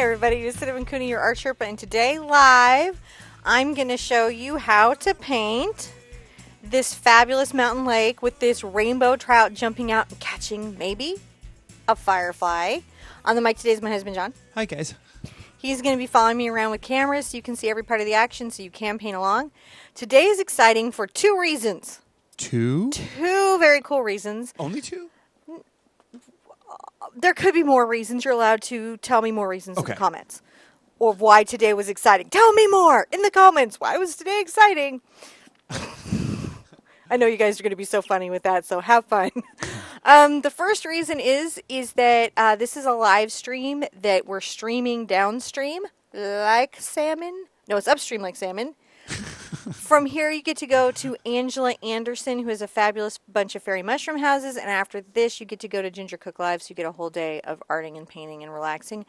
everybody, this is Cinnamon Cooney, your art Sherpa, and today live I'm going to show you how to paint this fabulous mountain lake with this rainbow trout jumping out and catching maybe a firefly. On the mic today is my husband John. Hi guys. He's going to be following me around with cameras so you can see every part of the action so you can paint along. Today is exciting for two reasons. Two very cool reasons. Only two? There could be more reasons. You're allowed to tell me more reasons in Okay. the comments. Or why today was exciting. Tell me more in the comments. Why was today exciting? I know you guys are going to be so funny with that, so have fun. The first reason is that this is a live stream that we're streaming downstream like salmon. No, it's upstream like salmon. From here, you get to go to Angela Anderson, who has a fabulous bunch of fairy mushroom houses. And after this, you get to go to Ginger Cook Live, so you get a whole day of arting and painting and relaxing.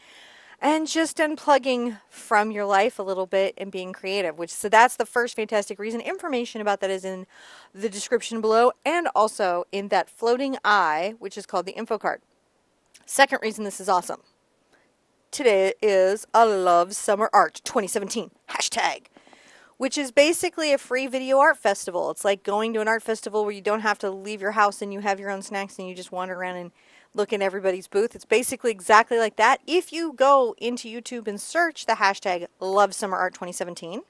And just unplugging from your life a little bit and being creative. So that's the first fantastic reason. Information about that is in the description below. And also in that floating eye, which is called the info card. Second reason this is awesome. Today is a Love Summer Art 2017 hashtag. Which is basically a free video art festival. It's like going to an art festival where you don't have to leave your house and you have your own snacks and you just wander around and look in everybody's booth. It's basically exactly like that. If you go into YouTube and search the hashtag Love Summer Art 2017,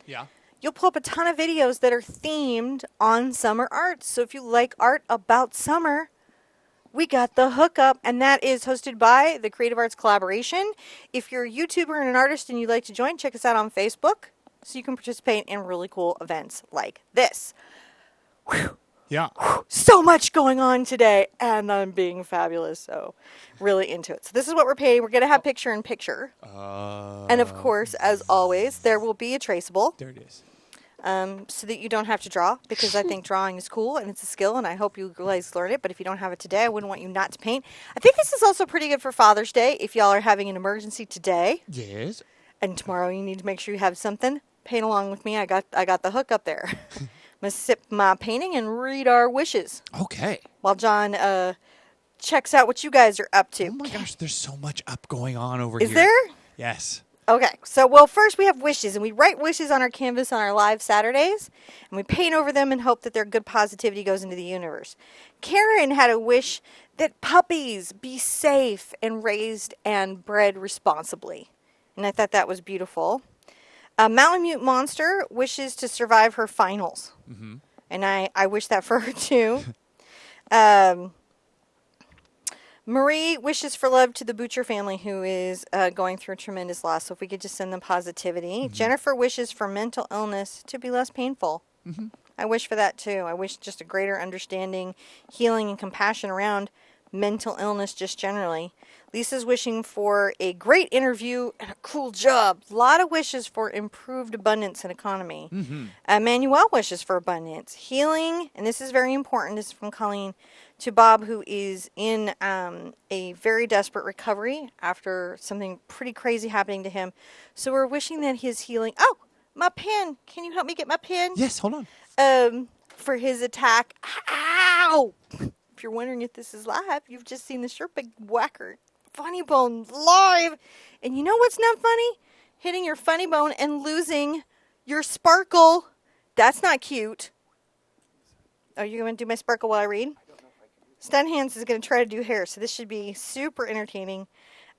you'll pull up a ton of videos that are themed on summer art. So if you like art about summer, we got the hookup, and that is hosted by the Creative Arts Collaboration. If you're a YouTuber and an artist and you'd like to join, check us out on Facebook. So you can participate in really cool events like this. Whew. Yeah. Whew. So much going on today, and I'm being fabulous, so really into it. So this is what we're painting. We're going to have picture-in-picture. And of course, as always, there will be a traceable. There it is. So that you don't have to draw, because I think drawing is cool, and it's a skill, and I hope you guys learn it. But if you don't have it today, I wouldn't want you not to paint. I think this is also pretty good for Father's Day, if y'all are having an emergency today. Yes. And tomorrow you need to make sure you have something. Paint along with me. I got the hook up there. I'm going to sip my painting and read our wishes. Okay. While John checks out what you guys are up to. Oh my gosh, there's so much up going on over Is here. there? Yes. Okay. So, well, first we have wishes. And we write wishes on our canvas on our live Saturdays. And we paint over them and hope that their good positivity goes into the universe. Karen had a wish that puppies be safe and raised and bred responsibly. And I thought that was beautiful. Malamute Monster wishes to survive her finals. Mm-hmm. And I wish that for her too. Marie wishes for love to the Butcher family, who is going through a tremendous loss. So if we could just send them positivity. Mm-hmm. Jennifer wishes for mental illness to be less painful. Mm-hmm. I wish for that too. I wish just a greater understanding, healing, and compassion around mental illness just generally. Lisa's wishing for a great interview and a cool job. A lot of wishes for improved abundance and economy. Mm-hmm. Manuel wishes for abundance, healing, and this is very important. This is from Colleen to Bob, who is in a very desperate recovery after something pretty crazy happening to him. So we're wishing that his healing... Oh, my pen. Can you help me get my pen? Yes, hold on. For his attack. Ow! If you're wondering if this is live, you've just seen the Sherpa whacker funny bone live. And you know what's not funny? Hitting your funny bone and losing your sparkle. That's not cute. Oh, you're going to do my sparkle while I read? Stun Hands is going to try to do hair, so this should be super entertaining.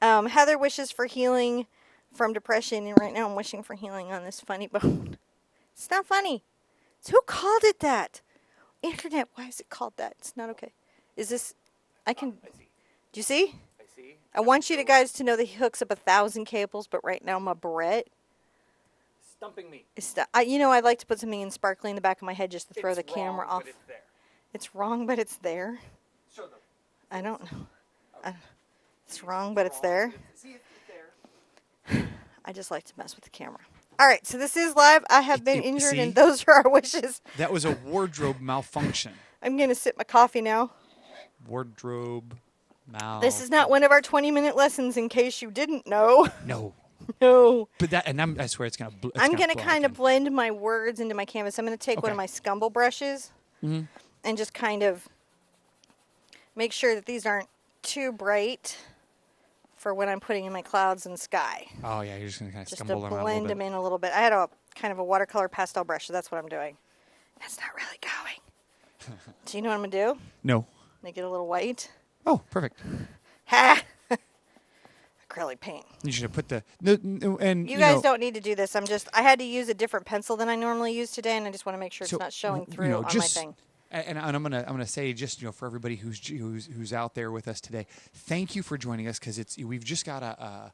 Heather wishes for healing from depression, and right now I'm wishing for healing on this funny bone. It's not funny. So who called it that? Internet, why is it called that? It's not okay. Is this... I can... Do you see? I see. I want you guys to know that he hooks up 1,000 cables, but right now my barrette Stumping me. is... I'd like to put something in sparkly in the back of my head just to throw the camera off. But it's there. It's wrong, but it's there. Show them. I don't know. It's wrong, but it's there. See if it's there. I just like to mess with the camera. All right, so this is live. I have been injured, see? and those are our wishes. That was a wardrobe malfunction. I'm going to sip my coffee now. Wardrobe mal. This is not one of our 20-minute lessons, in case you didn't know. No. No. But that, and I swear it's going to... I'm going to kind of blend my words into my canvas. I'm going to take one of my scumble brushes and just kind of make sure that these aren't too bright for when I'm putting in my clouds and sky. Oh yeah, you're just gonna kind of Just to stumble them out a blend little them bit. in a little bit. I had a kind of a watercolor pastel brush, so that's what I'm doing. That's not really going. Do you know what I'm going to do? No. Make it a little white. Oh, perfect. Ha! Acrylic paint. You should have put the no, and You guys know, don't need to do this. I had to use a different pencil than I normally use today, and I just want to make sure so, it's not showing you through know, on my just, thing. And I'm gonna say just for everybody who's out there with us today, thank you for joining us because we've just got a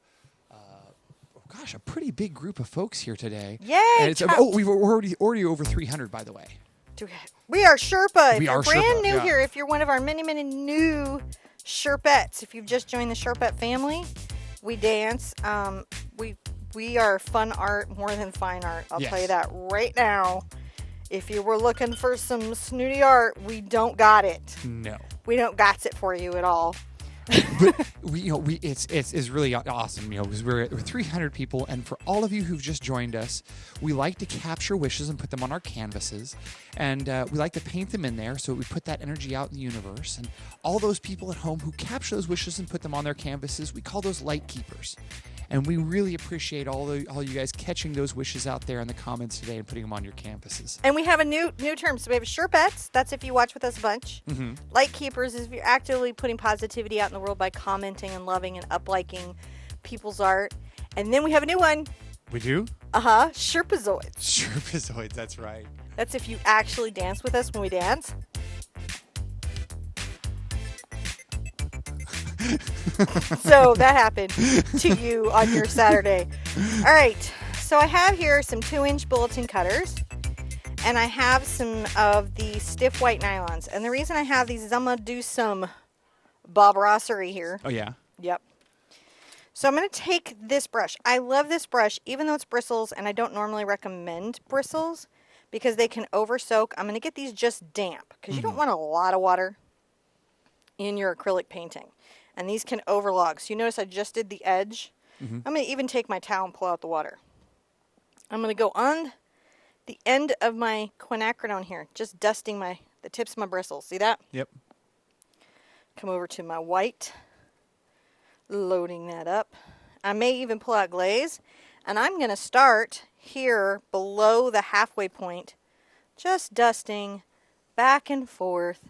pretty big group of folks here today. Yay! And it's, we're already over 300 by the way. We are Sherpa. We If you're are brand Sherpa, new yeah. here, if you're one of our many, many new Sherpettes, if you've just joined the Sherpette family, we dance. We are fun art more than fine art. I'll tell you Yes. that right now. If you were looking for some snooty art, we don't got it. No. We don't got it for you at all. But it's really awesome, because we're 300 people, and for all of you who've just joined us, we like to capture wishes and put them on our canvases, and we like to paint them in there so we put that energy out in the universe. And all those people at home who capture those wishes and put them on their canvases, we call those light keepers. And we really appreciate all you guys catching those wishes out there in the comments today and putting them on your canvases. And we have a new term. So we have Sherpettes. That's if you watch with us a bunch. Mm-hmm. Light keepers is if you're actively putting positivity out in the world by commenting and loving and upliking people's art. And then we have a new one. We do? Sherpazoids. Sherpazoids, that's right. That's if you actually dance with us when we dance. So that happened to you on your Saturday. All right. So I have here some 2-inch bulletin cutters. And I have some of the stiff white nylons. And the reason I have these is I'm going to do some Bob Rossery here. Oh, yeah? Yep. So I'm going to take this brush. I love this brush, even though it's bristles, and I don't normally recommend bristles because they can over soak. I'm going to get these just damp because you don't want a lot of water in your acrylic painting. And these can overlog. So you notice I just did the edge. I'm going to even take my towel and pull out the water. I'm going to go on the end of my quinacridone here, just dusting the tips of my bristles. See that? Yep. Come over to my white, loading that up. I may even pull out glaze, and I'm going to start here below the halfway point, just dusting back and forth.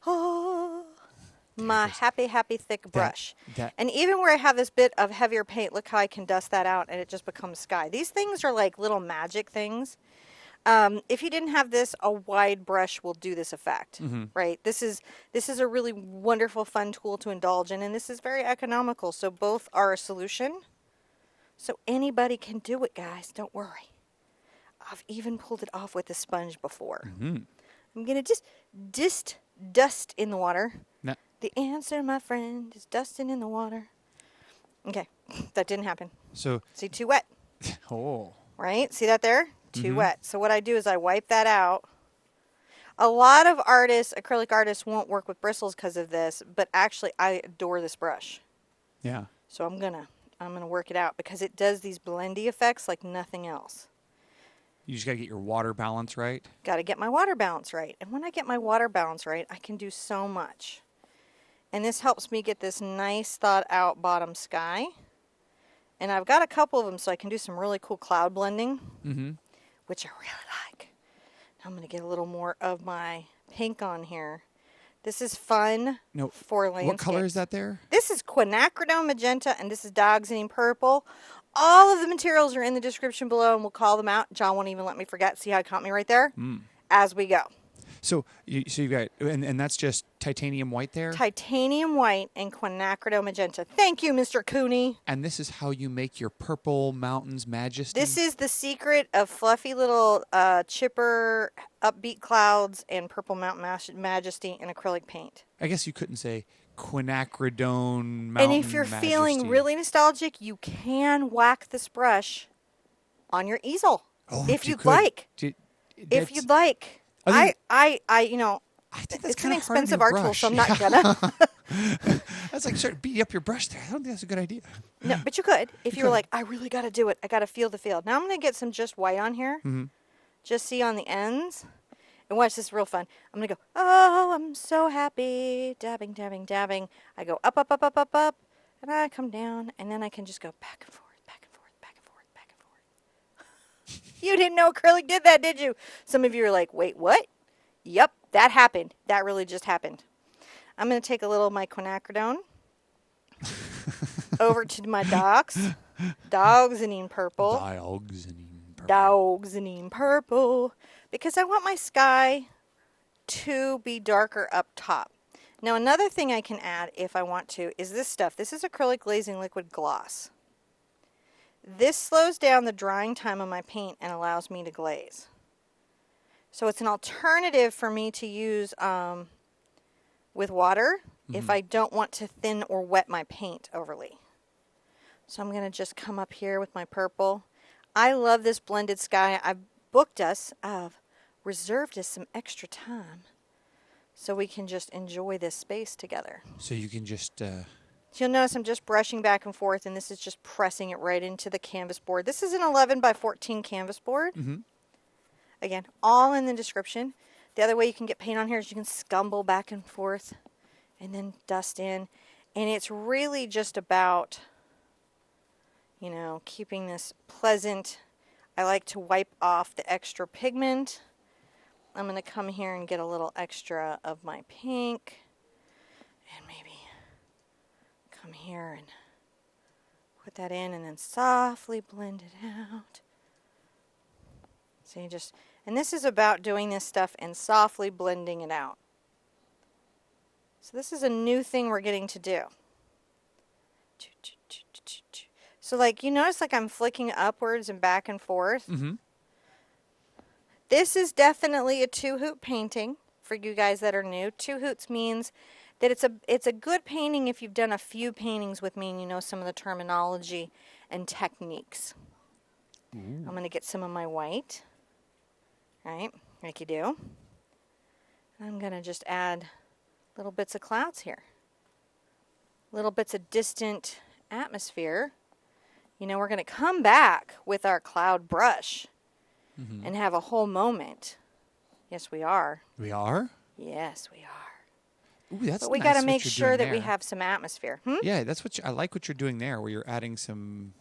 Oh, my happy, happy thick brush. And even where I have this bit of heavier paint, look how I can dust that out, and it just becomes sky. These things are like little magic things. If you didn't have this, a wide brush will do this effect, right? This is a really wonderful, fun tool to indulge in, and this is very economical. So both are a solution. So anybody can do it, guys. Don't worry. I've even pulled it off with a sponge before. I'm going to just dust in the water. No. The answer, my friend, is dusting in the water. Okay, that didn't happen. So, See, too wet. oh. Right? See that there? Too wet. So what I do is I wipe that out. A lot of acrylic artists won't work with bristles because of this, but actually I adore this brush. Yeah. So I'm gonna work it out because it does these blendy effects like nothing else. You just got to get your water balance right. Got to get my water balance right. And when I get my water balance right, I can do so much. And this helps me get this nice thought out bottom sky. And I've got a couple of them so I can do some really cool cloud blending. Which I really like. Now I'm going to get a little more of my pink on here. This is fun for landscape. What color is that there? This is quinacridone magenta, and this is dioxazine purple. All of the materials are in the description below, and we'll call them out. John won't even let me forget. See how I caught me right there? As we go. So you've got, and that's just titanium white there? Titanium white and quinacridone magenta. Thank you, Mr. Cooney. And this is how you make your purple mountains majesty? This is the secret of fluffy little chipper upbeat clouds and purple mountain majesty in acrylic paint. I guess you couldn't say quinacridone mountain And if you're majesty. feeling really nostalgic, you can whack this brush on your easel. If you'd like. If you'd like. I think that's it's an kinda hard on expensive your art tool, brush. so I'm not gonna. That's like start beating up your brush there. I don't think that's a good idea. No, but you could. If you were like, I really got to do it. I got to feel the feel. Now I'm going to get some just white on here. Just see on the ends. And watch this real fun. I'm going to go, oh, I'm so happy. Dabbing, dabbing, dabbing. I go up, up, up, up, up, up. And I come down, and then I can just go back and forth, back and forth, back and forth, back and forth. You didn't know acrylic did that, did you? Some of you are like, wait, what? Yep, that happened. That really just happened. I'm going to take a little of my quinacridone over to my Dioxazine purple. Dioxazine purple. Because I want my sky to be darker up top. Now another thing I can add if I want to is this stuff. This is acrylic glazing liquid gloss. This slows down the drying time of my paint and allows me to glaze. So it's an alternative for me to use with water if I don't want to thin or wet my paint overly. So I'm going to just come up here with my purple. I love this blended sky. I've reserved us some extra time so we can just enjoy this space together. So you can just... So you'll notice I'm just brushing back and forth, and this is just pressing it right into the canvas board. This is an 11 by 14 canvas board. Again, all in the description. The other way you can get paint on here is you can scumble back and forth and then dust in. And it's really just about, you know, keeping this pleasant. I like to wipe off the extra pigment. I'm going to come here and get a little extra of my pink. And maybe come here and put that in and then softly blend it out. So you just, and this is about doing this stuff and softly blending it out. So this is a new thing we're getting to do. So like you notice like I'm flicking upwards and back and forth. This is definitely a 2-hoot painting for you guys that are new. 2 hoots means that it's a good painting if you've done a few paintings with me and you know some of the terminology and techniques. I'm going to get some of my white, right, like you do. I'm going to just add little bits of clouds here. Little bits of distant atmosphere. You know, we're going to come back with our cloud brush and have a whole moment. Yes, we are. We are? Yes, we are. Ooh, that's but we nice got to what make you're sure doing that we there. have some atmosphere. Yeah, that's what I like what you're doing there, where you're adding some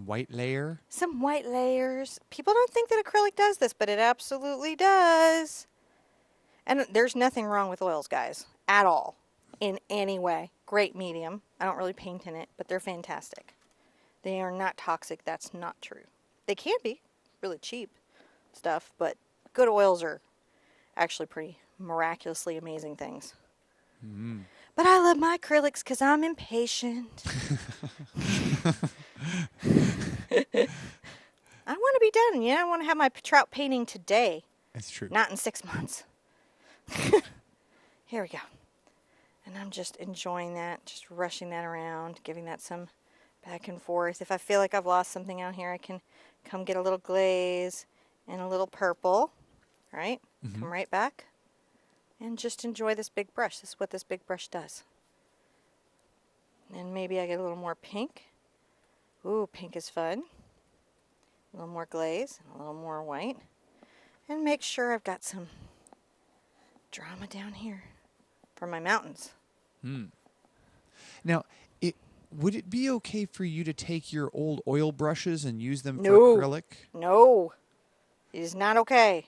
white layer. Some white layers. People don't think that acrylic does this, but it absolutely does. And there's nothing wrong with oils, guys, at all, in any way. Great medium. I don't really paint in it, but they're fantastic. They are not toxic. That's not true. They can be really cheap stuff, but good oils are actually pretty miraculously amazing things. But I love my acrylics because I'm impatient. I want to be done. Yeah, I want to have my trout painting today. That's true. Not in 6 months. Here we go. And I'm just enjoying that, just rushing that around, giving that some back and forth. If I feel like I've lost something out here, I can come get a little glaze and a little purple, right? Come right back and just enjoy this big brush. This is what this big brush does. And maybe I get a little more pink. Ooh, pink is fun. A little more glaze, and a little more white. And make sure I've got some drama down here for my mountains. Now, would it be okay for you to take your old oil brushes and use them No. for acrylic? No, it is not okay.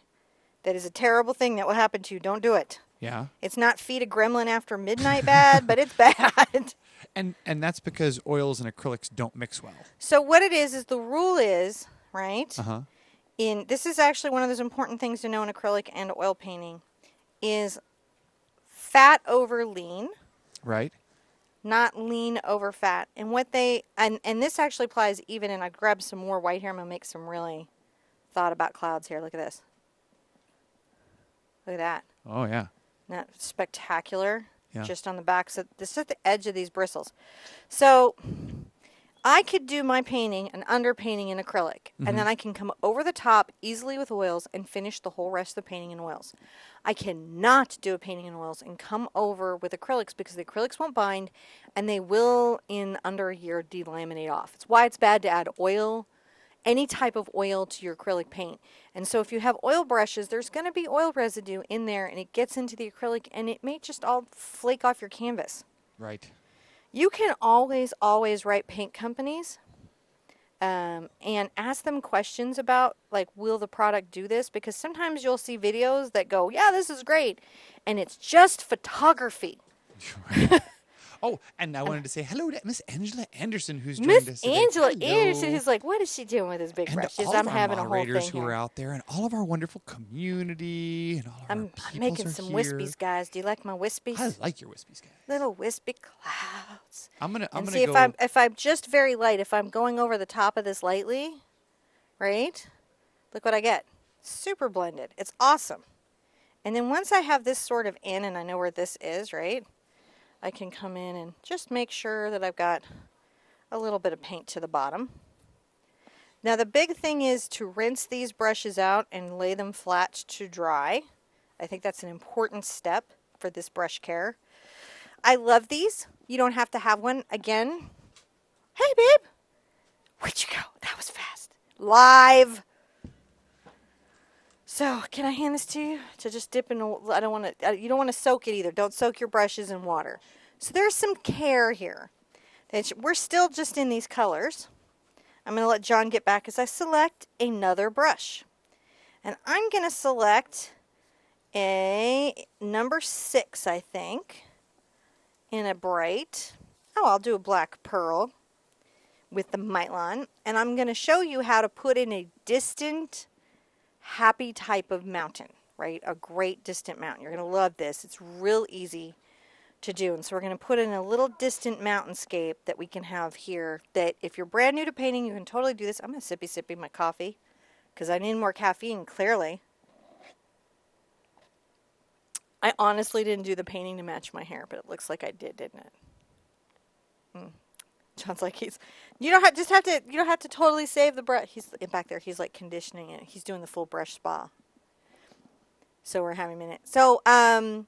That is a terrible thing that will happen to you. Don't do it. Yeah. It's not feed a gremlin after midnight bad, but it's bad. And that's because oils and acrylics don't mix well. So what it is the rule is, right? Uh-huh. This is actually one of those important things to know in acrylic and oil painting is fat over lean. Right. Not lean over fat. And what and this actually applies even, and I grabbed some more white here. I'm going to make some really thought about clouds here. Look at this. Look at that. Oh, yeah. Isn't that spectacular? Yeah. Just on the back. So this is at the edge of these bristles. So I could do my painting, an underpainting in acrylic, and then I can come over the top easily with oils and finish the whole rest of the painting in oils. I cannot do a painting in oils and come over with acrylics because the acrylics won't bind and they will in under a year delaminate off. It's why it's bad to add oil, any type of oil to your acrylic paint. And so if you have oil brushes, there's going to be oil residue in there and it gets into the acrylic and it may just all flake off your canvas. Right. You can always write paint companies and ask them questions about, like, will the product do this? Because sometimes you'll see videos that go, yeah, this is great, and it's just photography. Oh, and I wanted to say hello to Miss Angela Anderson, who's joined Miss us today. Angela Hello. Anderson, who's like, what is she doing with his big And brushes? all I'm of our having a whole moderators thing who here. are out there, and all of our wonderful community, and all of our I'm peoples making are some here. wispies, guys. Do you like my wispies? I like your wispies, guys. Little wispy clouds. I'm gonna See, go. if I'm just very light, if I'm going over the top of this lightly, right? Look what I get. Super blended. It's awesome. And then once I have this sort of in and I know where this is, right? I can come in and just make sure that I've got a little bit of paint to the bottom. Now the big thing is to rinse these brushes out and lay them flat to dry. I think that's an important step for this brush care. I love these. You don't have to have one. Again, hey babe, where'd you go? That was fast. Live. So can I hand this to you to just dip in? I don't want to. You don't want to soak it either. Don't soak your brushes in water. So there's some care here. We're still just in these colors. I'm going to let John get back as I select another brush, and I'm going to select a number 6, I think, in a bright. Oh, I'll do a black pearl with the Mitelon, and I'm going to show you how to put in a distant, happy type of mountain, right? A great distant mountain. You're going to love this. It's real easy to do. And so we're going to put in a little distant mountainscape that we can have here, that if you're brand new to painting, you can totally do this. I'm going to sippy my coffee because I need more caffeine, clearly. I honestly didn't do the painting to match my hair, but it looks like I did, didn't it? John's like, you don't have to totally save the brush. He's back there. He's like conditioning it. He's doing the full brush spa. So we're having a minute. So on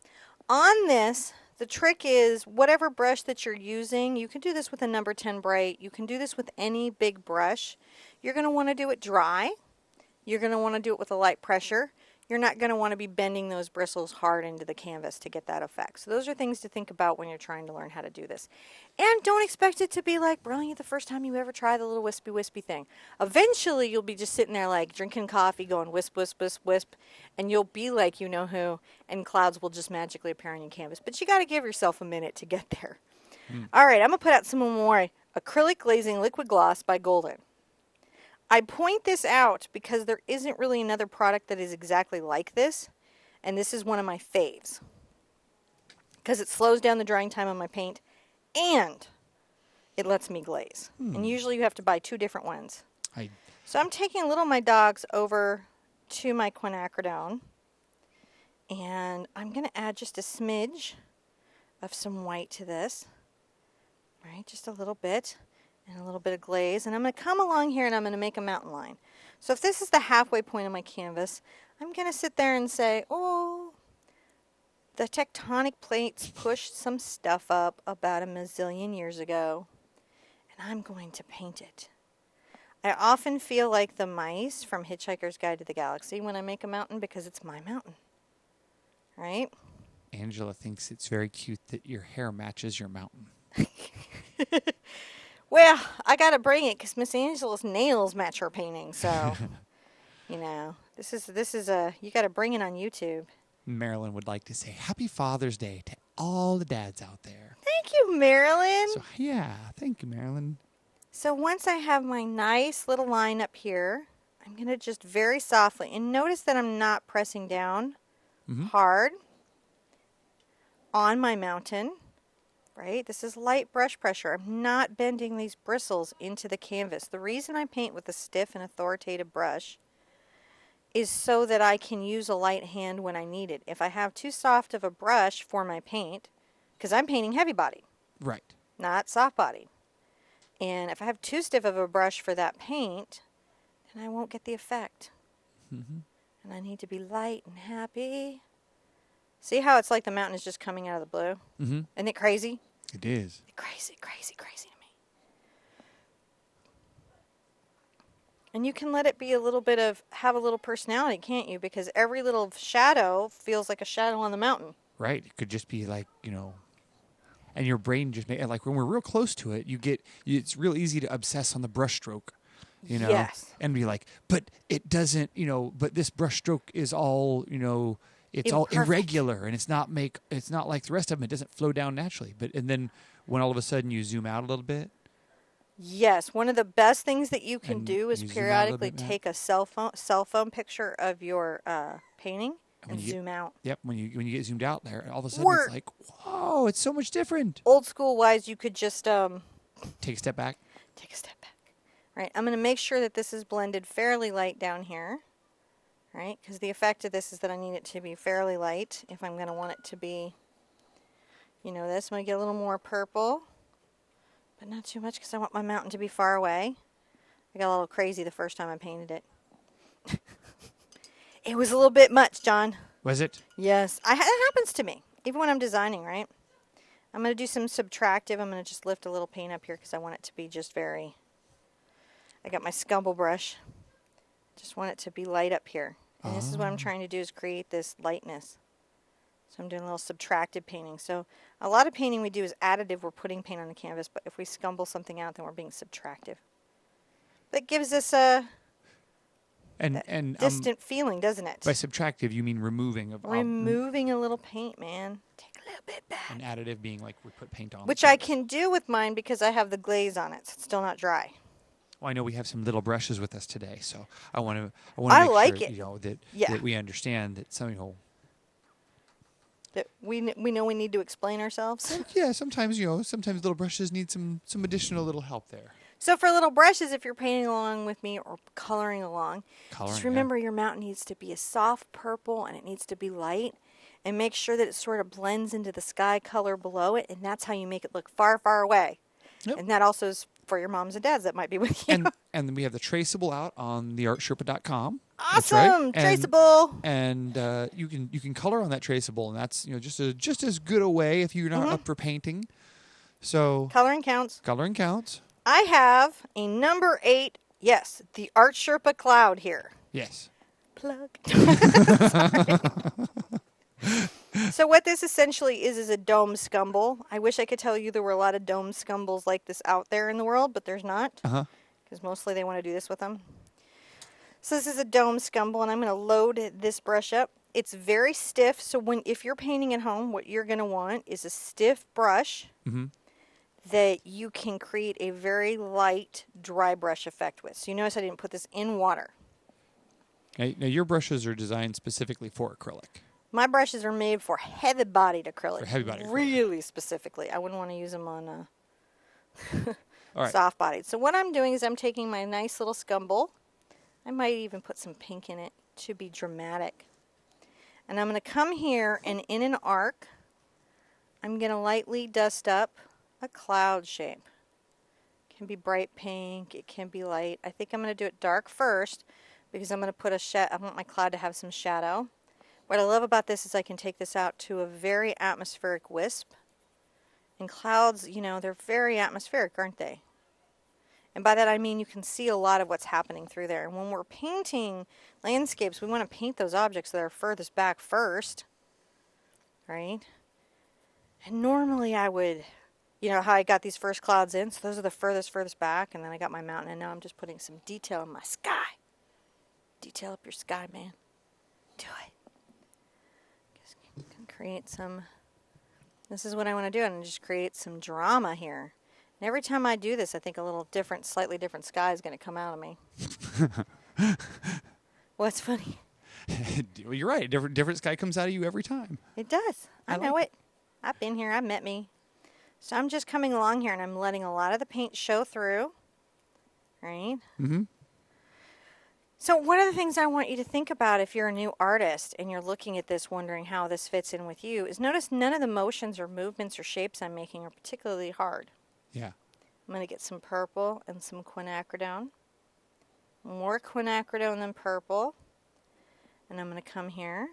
this, the trick is whatever brush that you're using, you can do this with a number 10 bright. You can do this with any big brush. You're going to want to do it dry. You're going to want to do it with a light pressure. You're not going to want to be bending those bristles hard into the canvas to get that effect. So those are things to think about when you're trying to learn how to do this. And don't expect it to be like brilliant the first time you ever try the little wispy thing. Eventually you'll be just sitting there like drinking coffee going wisp, wisp, wisp, wisp, and you'll be like you know who, and clouds will just magically appear on your canvas. But you got to give yourself a minute to get there. All right, I'm going to put out some more Acrylic Glazing Liquid Gloss by Golden. I point this out because there isn't really another product that is exactly like this, and this is one of my faves because it slows down the drying time on my paint and it lets me glaze. And usually you have to buy 2 different ones. So I'm taking a little of my dogs over to my quinacridone, and I'm going to add just a smidge of some white to this, right? Just a little bit. And a little bit of glaze, and I'm going to come along here and I'm going to make a mountain line. So if this is the halfway point of my canvas, I'm going to sit there and say, oh, the tectonic plates pushed some stuff up about a mazillion years ago, and I'm going to paint it. I often feel like the mice from Hitchhiker's Guide to the Galaxy when I make a mountain because it's my mountain, right? Angela thinks it's very cute that your hair matches your mountain. Well, I got to bring it because Miss Angela's nails match her painting. So, you know, this is you got to bring it on YouTube. Marilyn would like to say Happy Father's Day to all the dads out there. Thank you, Marilyn. So, yeah, thank you, Marilyn. So once I have my nice little line up here, I'm going to just very softly, and notice that I'm not pressing down hard on my mountain. Right? This is light brush pressure. I'm not bending these bristles into the canvas. The reason I paint with a stiff and authoritative brush is so that I can use a light hand when I need it. If I have too soft of a brush for my paint, because I'm painting heavy body, right, not soft body. And if I have too stiff of a brush for that paint, then I won't get the effect. And I need to be light and happy. See how it's like the mountain is just coming out of the blue? Isn't it crazy? It is. Crazy to me. And you can let it be a little bit of, have a little personality, can't you? Because every little shadow feels like a shadow on the mountain. Right. It could just be like, and your brain just and like when we're real close to it, it's real easy to obsess on the brush stroke, Yes. and be like, but it doesn't, but this brush stroke is all, it's all Imperfect. irregular, and it's not like the rest of them. It doesn't flow down naturally. And then when all of a sudden you zoom out a little bit, Yes, one of the best things that you can And do is you zoom out a little periodically bit, Matt? take a cell phone picture of your painting When and you get- zoom out. yep, when you get zoomed out there, all of a sudden Or- it's like, whoa, it's so much different. Old school wise, you could just Take a step back. take a step back. Right, I'm going to make sure that this is blended fairly light down here. Right, because the effect of this is that I need it to be fairly light if I'm going to want it to be, this. I'm going to get a little more purple, but not too much because I want my mountain to be far away. I got a little crazy the first time I painted it. It was a little bit much, John. Was it? Yes, it happens to me, even when I'm designing, right? I'm going to do some subtractive. I'm going to just lift a little paint up here because I want it to be just very... I got my scumble brush. Just want it to be light up here. And this is what I'm trying to do, is create this lightness. So I'm doing a little subtractive painting. So a lot of painting we do is additive. We're putting paint on the canvas, but if we scumble something out, then we're being subtractive. That gives us a And distant feeling, doesn't it? by subtractive, you mean removing of Removing a little paint, man. Take a little bit back. an additive being like we put paint on. Which the I canvas. can do with mine because I have the glaze on it, so it's still not dry. Well, I know we have some little brushes with us today, so I want to. I make like sure, it. that Yeah. that we understand that some. That we know we need to explain ourselves. Yeah, sometimes sometimes little brushes need some additional little help there. So for little brushes, if you're painting along with me or coloring along, Coloring, just yeah. remember your mountain needs to be a soft purple and it needs to be light. And make sure that it sort of blends into the sky color below it, and that's how you make it look far, far away. Yep. And that also is for your moms and dads that might be with you. And then we have the traceable out on TheArtSherpa.com. That's Awesome, right. traceable. And you can color on that traceable, and that's just as good a way if you're not Mm-hmm. up for painting. So Coloring counts. coloring counts. I have a number 8, yes, the TheArtSherpa cloud here. Yes. Plug. So what this essentially is a dome scumble. I wish I could tell you there were a lot of dome scumbles like this out there in the world, but there's not. Uh huh. Because mostly they want to do this with them. So this is a dome scumble, and I'm going to load this brush up. It's very stiff, so if you're painting at home, what you're going to want is a stiff brush that you can create a very light dry brush effect with. So you notice I didn't put this in water. Now your brushes are designed specifically for acrylic. My brushes are made for heavy-bodied acrylic. For heavy-bodied acrylic. Really specifically. I wouldn't want to use them on All right. soft-bodied. So what I'm doing is I'm taking my nice little scumble. I might even put some pink in it to be dramatic. And I'm going to come here and in an arc, I'm going to lightly dust up a cloud shape. It can be bright pink. It can be light. I think I'm going to do it dark first because I'm going to put I want my cloud to have some shadow. What I love about this is I can take this out to a very atmospheric wisp. And clouds, they're very atmospheric, aren't they? And by that I mean you can see a lot of what's happening through there. And when we're painting landscapes, we want to paint those objects that are furthest back first. Right? And normally I would, how I got these first clouds in, so those are the furthest back, and then I got my mountain, and now I'm just putting some detail in my sky. Detail up your sky, man. Do it. Create some, this is what I want to do, and just create some drama here. And every time I do this, I think a little different, slightly different sky is going to come out of me. What's funny? Well, you're right. Different sky comes out of you every time. It does. I know like it. I've been here. I've met me. So I'm just coming along here, and I'm letting a lot of the paint show through. Right? Mm-hmm. So one of the things I want you to think about if you're a new artist and you're looking at this wondering how this fits in with you is notice none of the motions or movements or shapes I'm making are particularly hard. Yeah. I'm going to get some purple and some quinacridone. More quinacridone than purple. And I'm going to come here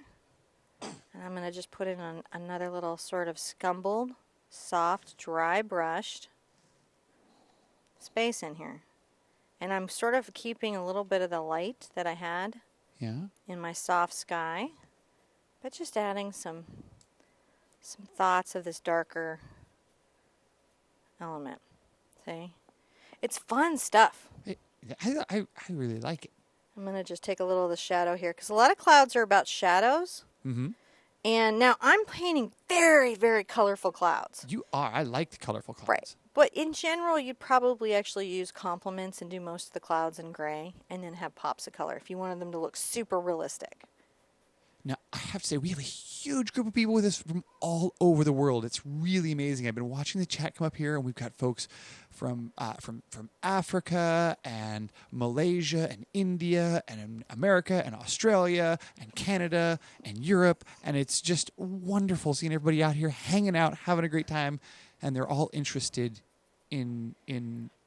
and I'm going to just put it on another little sort of scumbled, soft, dry brushed space in here. And I'm sort of keeping a little bit of the light that I had in my soft sky, but just adding some thoughts of this darker element. See? It's fun stuff. I really like it. I'm going to just take a little of the shadow here because a lot of clouds are about shadows. Mm-hmm. And now I'm painting very, very colorful clouds. You are. I like the colorful clouds. Right. But in general, you'd probably actually use complements and do most of the clouds in gray and then have pops of color if you wanted them to look super realistic. Now, I have to say, we have a huge group of people with us from all over the world. It's really amazing. I've been watching the chat come up here, and we've got folks from Africa and Malaysia and India and America and Australia and Canada and Europe, and it's just wonderful seeing everybody out here hanging out, having a great time, and they're all interested in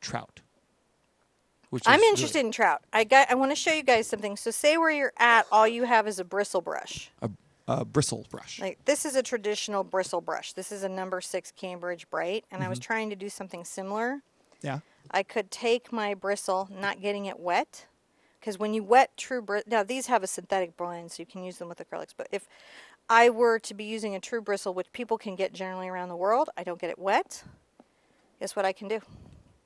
trout. I'm interested in trout. I want to show you guys something. So say where you're at, all you have is a bristle brush. A bristle brush. Like this is a traditional bristle brush. This is a number 6 Cambridge Bright, and I was Mm-hmm. trying to do something similar. Yeah. I could take my bristle, not getting it wet, because when you wet true bristle, now these have a synthetic blend, so you can use them with acrylics, but if I were to be using a true bristle, which people can get generally around the world, I don't get it wet, guess what I can do?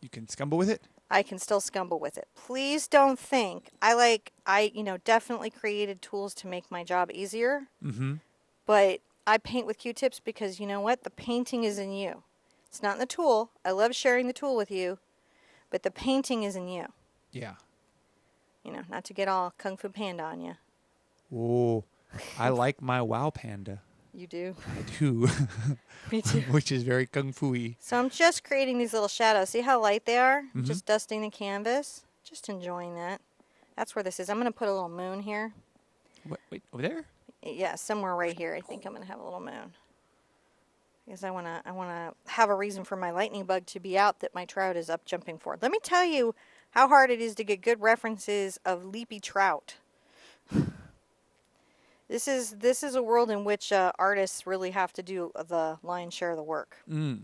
You can scumble with it? I can still scumble with it. Please don't think, I definitely created tools to make my job easier, Mm-hmm. but I paint with Q-tips because you know what? The painting is in you. It's not in the tool. I love sharing the tool with you, but the painting is in you. Yeah. You know, not to get all Kung Fu Panda on you. Oh, I like my Wow Panda. You do. I do. Me too. Which is very kung fu-y. So I'm just creating these little shadows. See how light they are? Mm-hmm. Just dusting the canvas. Just enjoying that. That's where this is. I'm going to put a little moon here. Wait, over there? Yeah, somewhere right here. I think I'm going to have a little moon. Because I want to have a reason for my lightning bug to be out that my trout is up jumping for. Let me tell you how hard it is to get good references of leapy trout. This is a world in which artists really have to do the lion's share of the work. Mm.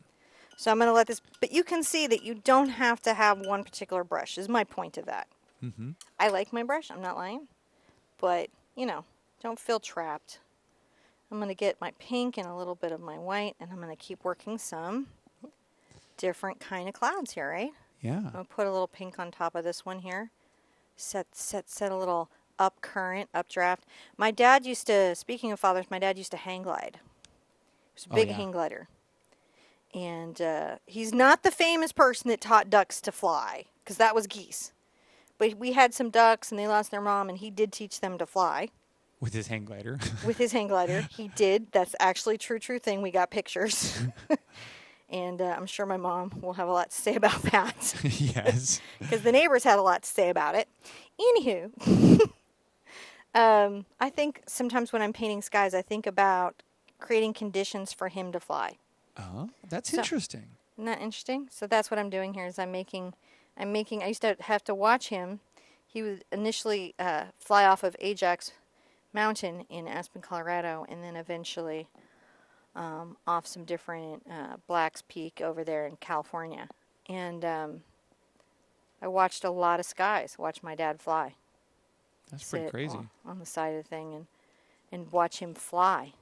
So I'm going to let this, but you can see that you don't have to have one particular brush, is my point of that. Mm-hmm. I like my brush, I'm not lying, but, you know, don't feel trapped. I'm going to get my pink and a little bit of my white, and I'm going to keep working some different kind of clouds here, right? Yeah. I'm going to put a little pink on top of this one here. Set a little up current, updraft. My dad used to, speaking of fathers, my dad used to hang glide. He was a big hang glider. And he's not the famous person that taught ducks to fly, because that was geese. But we had some ducks, and they lost their mom, and he did teach them to fly. With his hang glider. With his hang glider. He did. That's actually a true thing. We got pictures. And I'm sure my mom will have a lot to say about that. Yes. Because the neighbors had a lot to say about it. Anywho, I think sometimes when I'm painting skies, I think about creating conditions for him to fly. Oh, that's So- interesting. Isn't that interesting? So that's what I'm doing here is I used to have to watch him. He would initially fly off of Ajax Mountain in Aspen, Colorado, and then eventually off some different Black's Peak over there in California. And I watched a lot of skies, watched my dad fly. That's pretty Sit crazy. on the side of the thing and watch him fly.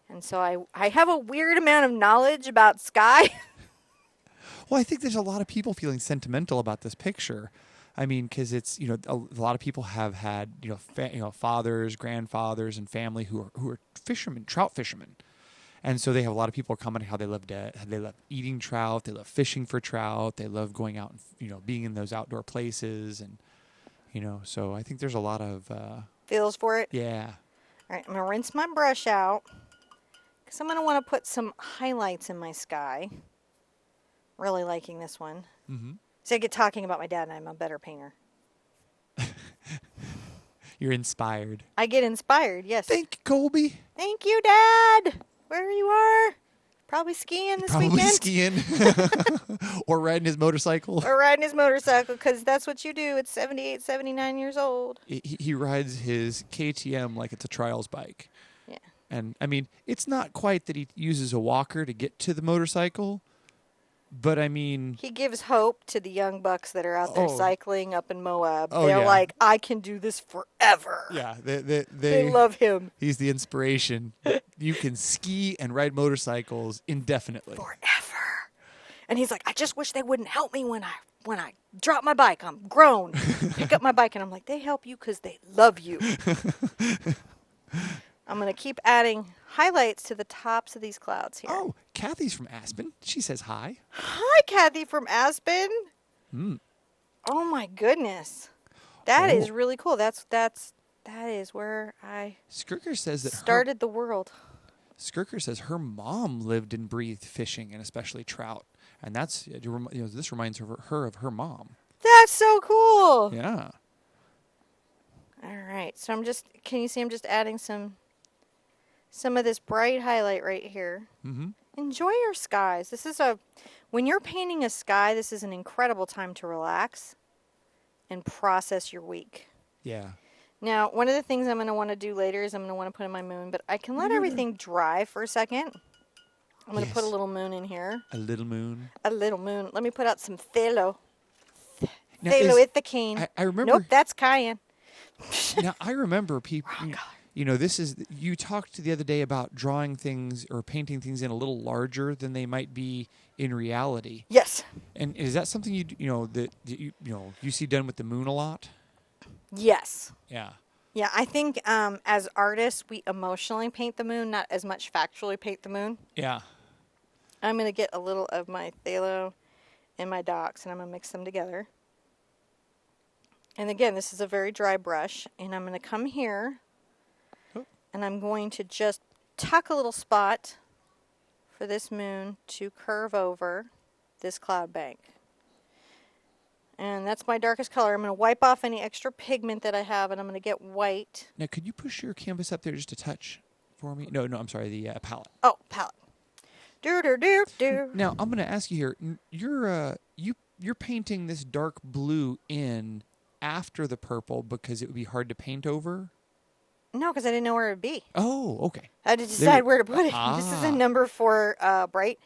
And so I have a weird amount of knowledge about sky. Well, I think there's a lot of people feeling sentimental about this picture. I mean, because it's, a lot of people have had, fathers, grandfathers, and family who are fishermen, trout fishermen. And so they have a lot of people commenting how they love eating trout, they love fishing for trout, they love going out and, being in those outdoor places. And, so I think there's a lot of, Feels for it. yeah. All right, I'm going to rinse my brush out because I'm going to want to put some highlights in my sky. Really liking this one. Mm-hmm. So I get talking about my dad and I'm a better painter. You're inspired. I get inspired, yes. Thank you, Colby. Thank you, Dad. Where you are. Probably skiing this Probably weekend. skiing or riding his motorcycle. Or riding his motorcycle because that's what you do at 78, 79 years old. He rides his KTM like it's a trials bike. Yeah. And, I mean, it's not quite that he uses a walker to get to the motorcycle, but, I mean... He gives hope to the young bucks that are out there Oh. cycling up in Moab. Oh, They're yeah. like, I can do this forever. Yeah, They love him. He's the inspiration. You can ski and ride motorcycles indefinitely. Forever. And he's like, I just wish they wouldn't help me when I drop my bike. I'm grown. Pick up my bike. And I'm like, they help you because they love you. I'm going to keep adding highlights to the tops of these clouds here. Oh, Kathy's from Aspen. She says hi. Hi, Kathy from Aspen. Mm. Oh my goodness. That is Oh. really cool. That is where I Skirker says that started the world. Skirker says her mom lived and breathed fishing and especially trout. And that's this reminds her of her mom. That's so cool. Yeah. All right. So can you see I'm just adding some of this bright highlight right here. Mm-hmm. Enjoy your skies. When you're painting a sky, this is an incredible time to relax and process your week. Yeah. Now, one of the things I'm going to want to do later is I'm going to want to put in my moon, but I can let everything dry for a second. I'm going to put a little moon in here. A little moon. A little moon. Let me put out some phthalo. Now, Phthaloethicane. I remember. Nope, that's cayenne. Now, I remember people. Wrong color. You talked the other day about drawing things or painting things in a little larger than they might be in reality. Yes. And is that something you see done with the moon a lot? Yes. Yeah. Yeah, I think as artists, we emotionally paint the moon, not as much factually paint the moon. Yeah. I'm going to get a little of my phthalo and my docs, and I'm going to mix them together. And again, this is a very dry brush, and I'm going to come here, and I'm going to just tuck a little spot for this moon to curve over this cloud bank. And that's my darkest color. I'm going to wipe off any extra pigment that I have, and I'm going to get white. Now, could you push your canvas up there just a touch for me? No, I'm sorry, the palette. Oh, palette. Do. Now, I'm going to ask you here. You're painting this dark blue in after the purple because it would be hard to paint over? No, because I didn't know where it would be. Oh, okay. I had to decide where to put it. Ah. This is a number for bright.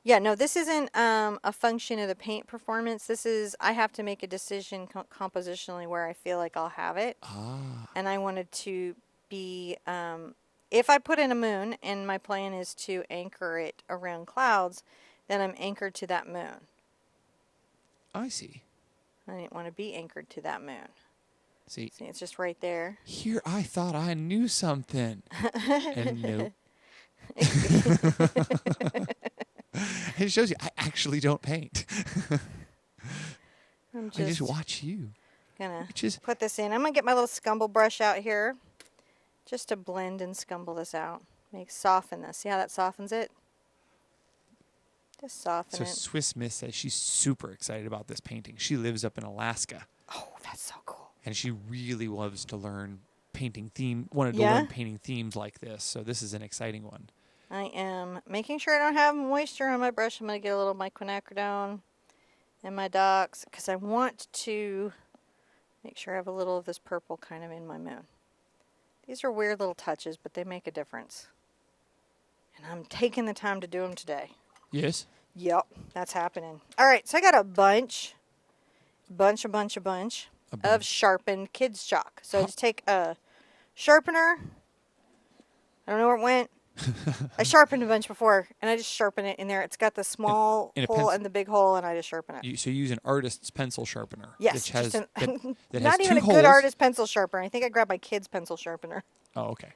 Yeah, no, this isn't a function of the paint performance. I have to make a decision compositionally where I feel like I'll have it. Ah. And I wanted to be, if I put in a moon and my plan is to anchor it around clouds, then I'm anchored to that moon. I see. I didn't want to be anchored to that moon. See, it's just right there. Here I thought I knew something. And nope. It shows you I actually don't paint. I just watch you. Gonna put this in. I'm gonna get my little scumble brush out here just to blend and scumble this out. Soften this. See how that softens it? Just soften it. So Swiss Miss says she's super excited about this painting. She lives up in Alaska. Oh, that's so cool. And she really loves to learn wanted to learn painting themes like this. So this is an exciting one. I am making sure I don't have moisture on my brush. I'm going to get a little of my quinacridone and my docs because I want to make sure I have a little of this purple kind of in my moon. These are weird little touches, but they make a difference. And I'm taking the time to do them today. Yes? Yep, that's happening. All right, so I got a bunch of sharpened kids chalk. So I just take a sharpener. I don't know where it went. I sharpened a bunch before, and I just sharpen it in there. It's got the small hole and the big hole, and I just sharpen it. So you use an artist's pencil sharpener. Yes. That Not has even two a good holes. artist pencil sharpener. I think I grabbed my kid's pencil sharpener. Oh, okay.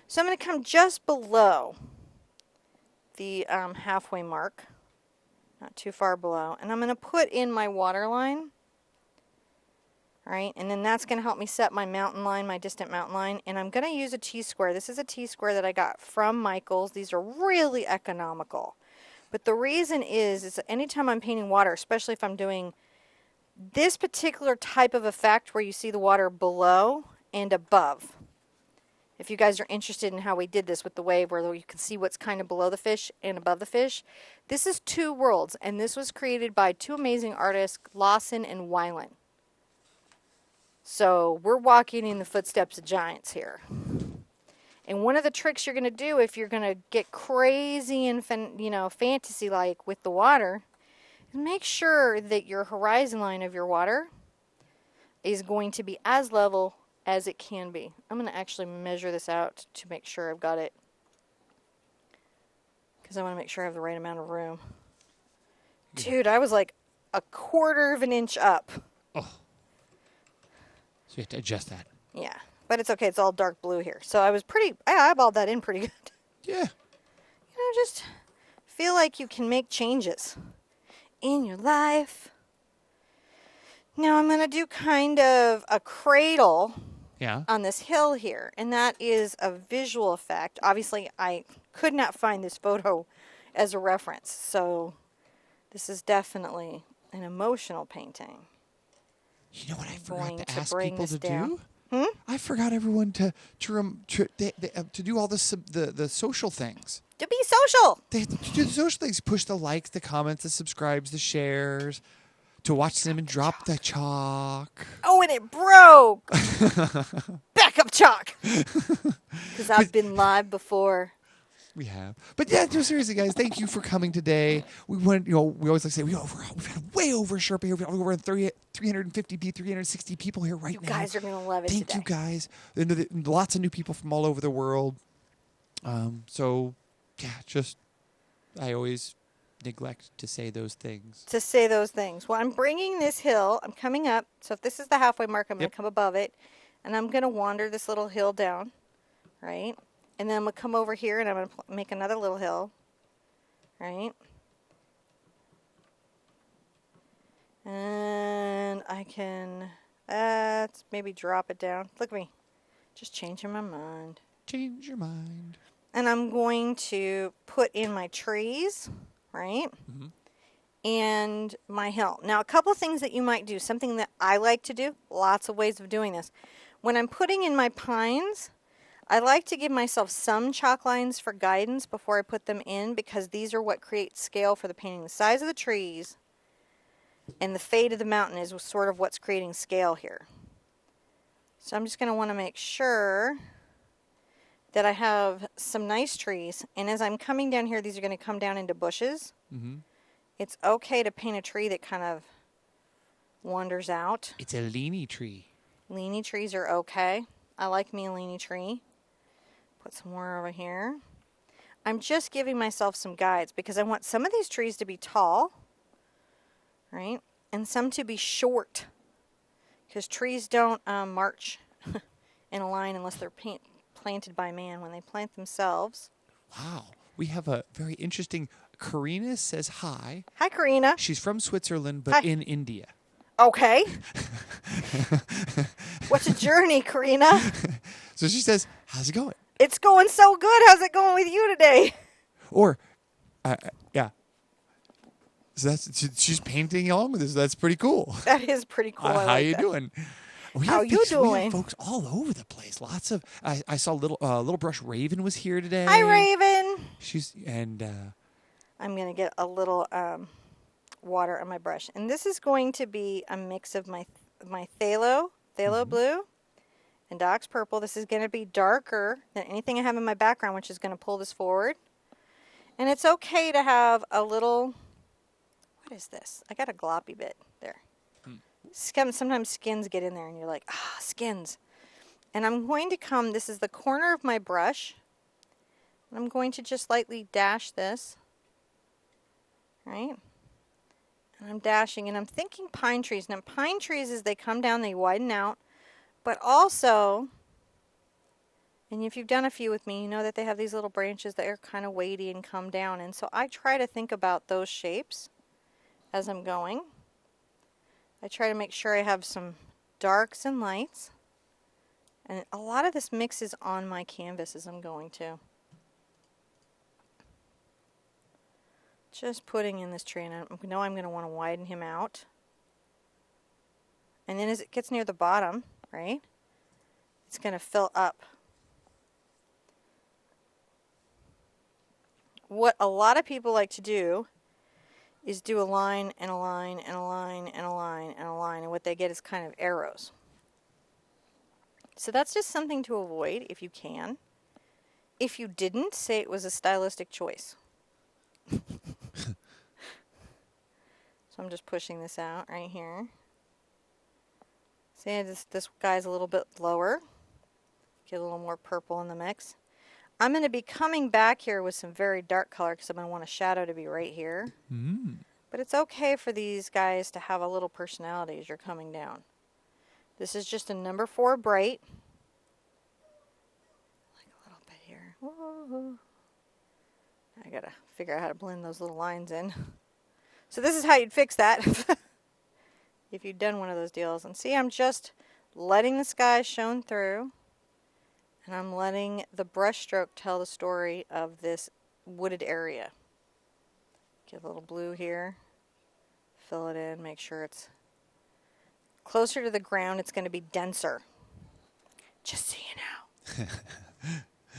So I'm going to come just below the halfway mark. Not too far below. And I'm going to put in my water line. Right, and then that's going to help me set my mountain line, my distant mountain line. And I'm going to use a T-square. This is a T-square that I got from Michaels. These are really economical. But the reason is anytime I'm painting water, especially if I'm doing this particular type of effect where you see the water below and above. If you guys are interested in how we did this with the wave where you can see what's kind of below the fish and above the fish, this is two worlds. And this was created by two amazing artists, Lawson and Weiland. So we're walking in the footsteps of giants here. And one of the tricks you're going to do if you're going to get crazy and fantasy-like with the water is make sure that your horizon line of your water is going to be as level as it can be. I'm going to actually measure this out to make sure I've got it because I want to make sure I have the right amount of room. Dude, I was like a quarter of an inch up. Oh. So you have to adjust that. Yeah, but it's okay. It's all dark blue here. So I eyeballed that in pretty good. Yeah. Just feel like you can make changes in your life. Now I'm going to do kind of a cradle Yeah. on this hill here, and that is a visual effect. Obviously, I could not find this photo as a reference, so this is definitely an emotional painting. You know what I Going forgot to to ask bring people this to down. do? I forgot everyone to do all the social things. To be social. They have to do the social things. Push the likes, the comments, the subscribes, the shares. To watch Cinnamon drop the chalk. Oh, and it broke. Backup chalk. Because I've been live before. We have. But yeah, no, seriously, guys, thank you for coming today. We went, we always like to say, we've had way over Sherpa here. We've got over 360 people here right You now. guys are going to love it Thank today. you, guys. And lots of new people from all over the world. So, yeah, I always neglect to say those things. Well, I'm bringing this hill. I'm coming up. So if this is the halfway mark, I'm going to come above it. And I'm going to wander this little hill down. Right? And then I'm going to come over here and I'm going to make another little hill. Right? And I can maybe drop it down. Look at me. Just changing my mind. Change your mind. And I'm going to put in my trees, right? Mm-hmm. And my hill. Now, a couple things that you might do. Something that I like to do. Lots of ways of doing this. When I'm putting in my pines, I like to give myself some chalk lines for guidance before I put them in, because these are what create scale for the painting. The size of the trees and the fade of the mountain is sort of what's creating scale here. So I'm just going to want to make sure that I have some nice trees. And as I'm coming down here, these are going to come down into bushes. Mm-hmm. It's okay to paint a tree that kind of wanders out. It's a leany tree. Leany trees are okay. I like me a leany tree. Put some more over here. I'm just giving myself some guides because I want some of these trees to be tall, right? And some to be short, because trees don't march in a line unless they're planted by man. When they plant themselves. Wow. We have a very interesting... Karina says hi. Hi, Karina. She's from Switzerland, but Hi. in India. Okay. What's a journey, Karina? So she says, how's it going? It's going so good. How's it going with you today? Or, yeah. So she's painting along with us. That's pretty cool. That is pretty cool. How you doing? How you We doing? have folks all over the place. Lots of. I saw little brush Raven was here today. Hi, Raven. I'm gonna get a little water on my brush, and this is going to be a mix of my phthalo blue and Doc's purple. This is going to be darker than anything I have in my background, which is going to pull this forward. And it's okay to have a little. What is this? I got a gloppy bit there. Sometimes skins get in there and you're like, skins. And I'm going to come, this is the corner of my brush. And I'm going to just lightly dash this. Right? And I'm dashing and I'm thinking pine trees. Now pine trees, as they come down, they widen out. But also, and if you've done a few with me, you know that they have these little branches that are kind of weighty and come down. And so I try to think about those shapes as I'm going. I try to make sure I have some darks and lights. And a lot of this mixes on my canvas as I'm going to. Just putting in this tree, and I know I'm going to want to widen him out. And then as it gets near the bottom, right, it's going to fill up. What a lot of people like to do is do a line and a line and a line and a line and a line, and what they get is kind of arrows. So that's just something to avoid if you can. If you didn't, say it was a stylistic choice. So I'm just pushing this out right here. See, this guy's a little bit lower. Get a little more purple in the mix. I'm going to be coming back here with some very dark color because I'm going to want a shadow to be right here. But it's okay for these guys to have a little personality as you're coming down. This is just a number 4 bright. Like a little bit here. Whoa. I gotta figure out how to blend those little lines in. So this is how you'd fix that if you'd done one of those deals. And see, I'm just letting the sky shone through, and I'm letting the brush stroke tell the story of this wooded area. Get a little blue here, fill it in, make sure it's closer to the ground. It's going to be denser, just so you know.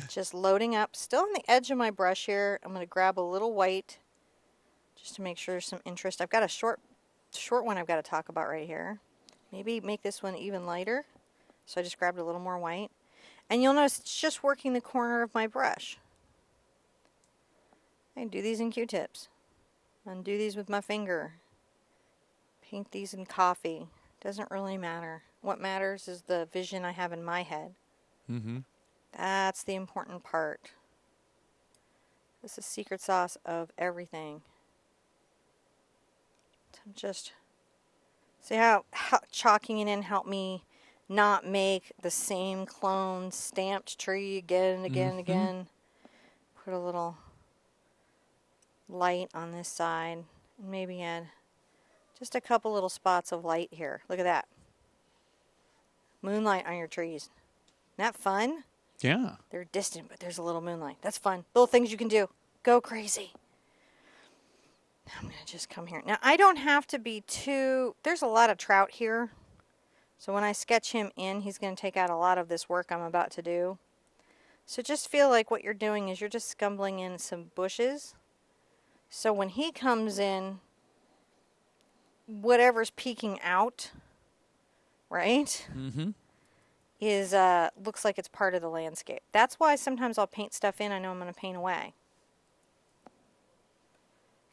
Just loading up, still on the edge of my brush here. I'm going to grab a little white just to make sure there's some interest. I've got a short one I've got to talk about right here. Maybe make this one even lighter. So I just grabbed a little more white. And you'll notice it's just working the corner of my brush. I can do these in Q-tips. Undo these with my finger. Paint these in coffee. Doesn't really matter. What matters is the vision I have in my head. Mm-hmm. That's the important part. This is secret sauce of everything. So just see how chalking it in helped me not make the same clone stamped tree again and again and again. Put a little light on this side, and maybe add just a couple little spots of light here. Look at that. Moonlight on your trees. Isn't that fun? Yeah. They're distant, but there's a little moonlight. That's fun. Little things you can do. Go crazy. Now I'm going to just come here. Now, I don't have to be too... There's a lot of trout here. So when I sketch him in, he's going to take out a lot of this work I'm about to do. So just feel like what you're doing is you're just scumbling in some bushes. So when he comes in, whatever's peeking out, right? Mm-hmm. Is looks like it's part of the landscape. That's why sometimes I'll paint stuff in I know I'm going to paint away.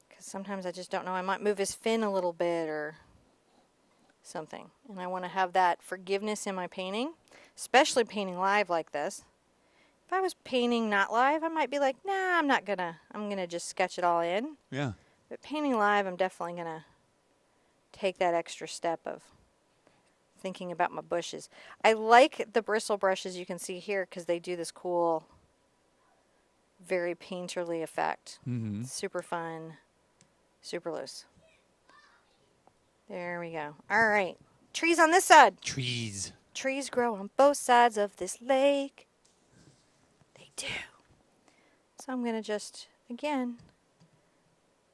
Because sometimes I just don't know. I might move his fin a little bit or something. And I want to have that forgiveness in my painting, especially painting live like this. If I was painting not live, I might be like, nah, I'm going to just sketch it all in. Yeah. But painting live, I'm definitely going to take that extra step of thinking about my bushes. I like the bristle brushes you can see here because they do this cool, very painterly effect. Mm-hmm. Super fun, super loose. There we go. All right. Trees on this side. Trees. Trees grow on both sides of this lake. They do. So I'm going to just, again,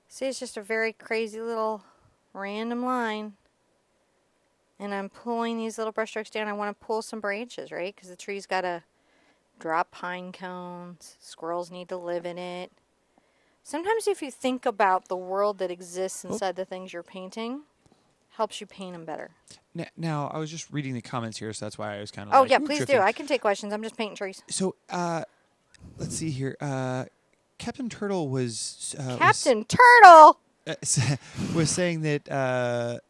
see, it's just a very crazy little random line. And I'm pulling these little brush strokes down. I want to pull some branches, right? Because the tree's got to drop pine cones. Squirrels need to live in it. Sometimes if you think about the world that exists inside the things you're painting, helps you paint them better. Now, I was just reading the comments here, so that's why I was kind of Oh, like, yeah, ooh, please tripping. do. I can take questions. I'm just painting trees. So, let's see here. Captain Turtle was... Captain Turtle! was saying that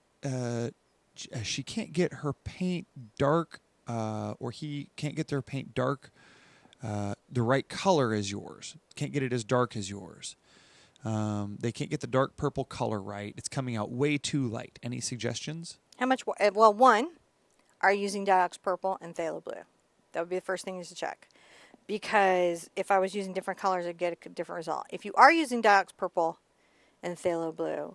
she can't get her paint dark, or he can't get their paint dark, the right color as yours. Can't get it as dark as yours. They can't get the dark purple color right. It's coming out way too light. Any suggestions? How much? Well, one, are you using Diox Purple and Phthalo Blue? That would be the first thing you should check. Because if I was using different colors, I'd get a different result. If you are using Diox Purple and Phthalo Blue,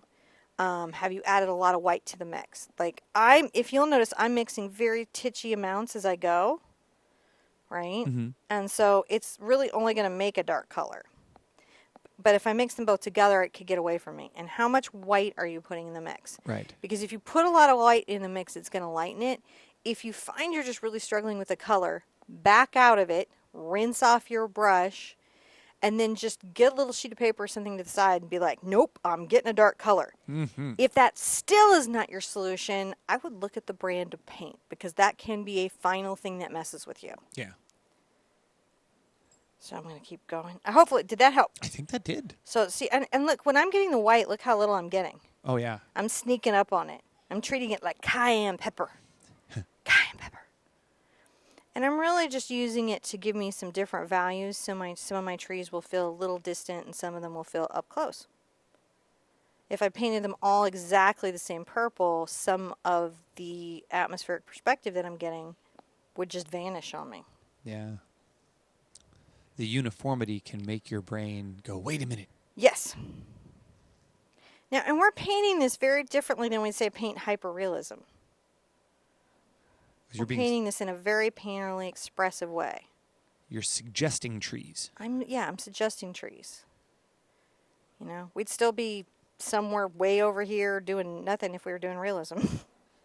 have you added a lot of white to the mix? Like if you'll notice, I'm mixing very titchy amounts as I go, right? Mm-hmm. And so it's really only going to make a dark color. But if I mix them both together, it could get away from me. And how much white are you putting in the mix? Right. Because if you put a lot of white in the mix, it's going to lighten it. If you find you're just really struggling with the color, back out of it, rinse off your brush, and then just get a little sheet of paper or something to the side and be like, nope, I'm getting a dark color. Mm-hmm. If that still is not your solution, I would look at the brand of paint because that can be a final thing that messes with you. Yeah. So I'm going to keep going. Hopefully, did that help? I think that did. So see, and look, when I'm getting the white, look how little I'm getting. Oh, yeah. I'm sneaking up on it. I'm treating it like cayenne pepper. Cayenne pepper. And I'm really just using it to give me some different values. So some of my trees will feel a little distant and some of them will feel up close. if I painted them all exactly the same purple, some of the atmospheric perspective that I'm getting would just vanish on me. Yeah. The uniformity can make your brain go, wait a minute. Yes. Now, and we're painting this very differently than we say paint hyperrealism. 'Cause We're you're being, painting this in a very painterly expressive way. you're suggesting trees. I'm suggesting trees. You know, we'd still be somewhere way over here doing nothing if we were doing realism.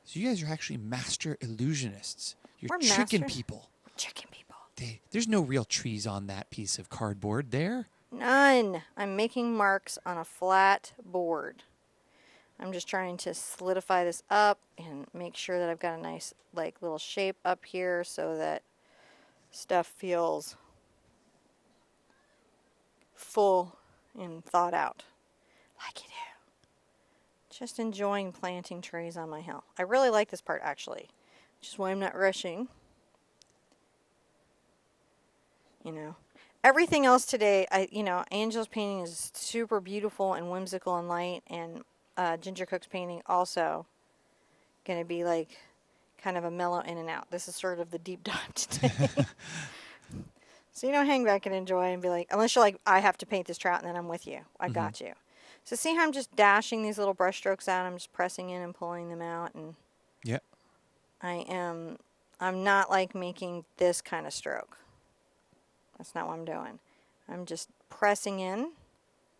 So you guys are actually master illusionists. You're We're tricking master- people. Chicken people. There's no real trees on that piece of cardboard there. None. I'm making marks on a flat board. I'm just trying to solidify this up and make sure that I've got a nice like little shape up here so that stuff feels full and thought out. Like you do. Just enjoying planting trees on my hill. I really like this part actually, which is why I'm not rushing. You know, everything else today, Angel's painting is super beautiful and whimsical and light, and Ginger Cook's painting also going to be like kind of a mellow in and out. This is sort of the deep dive today. So, hang back and enjoy and be like, unless you're like, I have to paint this trout and then I'm with you. I got you. So see how I'm just dashing these little brush strokes out? I'm just pressing in and pulling them out, and Yeah. I'm not like making this kind of stroke. That's not what I'm doing. I'm just pressing in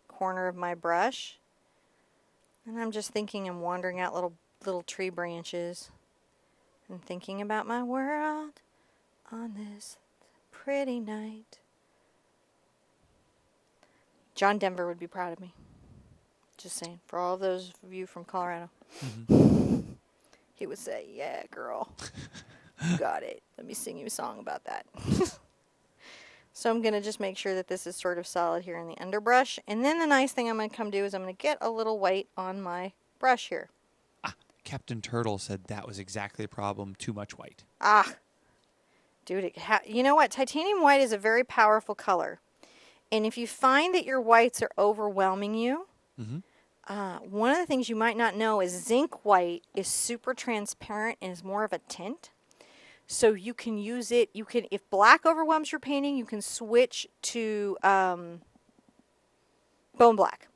corner of my brush, and I'm just thinking and wandering out little tree branches and thinking about my world on this pretty night. John Denver would be proud of me. Just saying, for all those of you from Colorado. He would say, yeah, girl, you got it. Let me sing you a song about that. So I'm going to just make sure that this is sort of solid here in the underbrush. And then the nice thing I'm going to come do is I'm going to get a little white on my brush here. Captain Turtle said that was exactly the problem. Too much white. Dude, you know what? Titanium white is a very powerful color. And if you find that your whites are overwhelming you, one of the things you might not know is zinc white is super transparent and is more of a tint. So you can use it. If black overwhelms your painting, you can switch to bone black.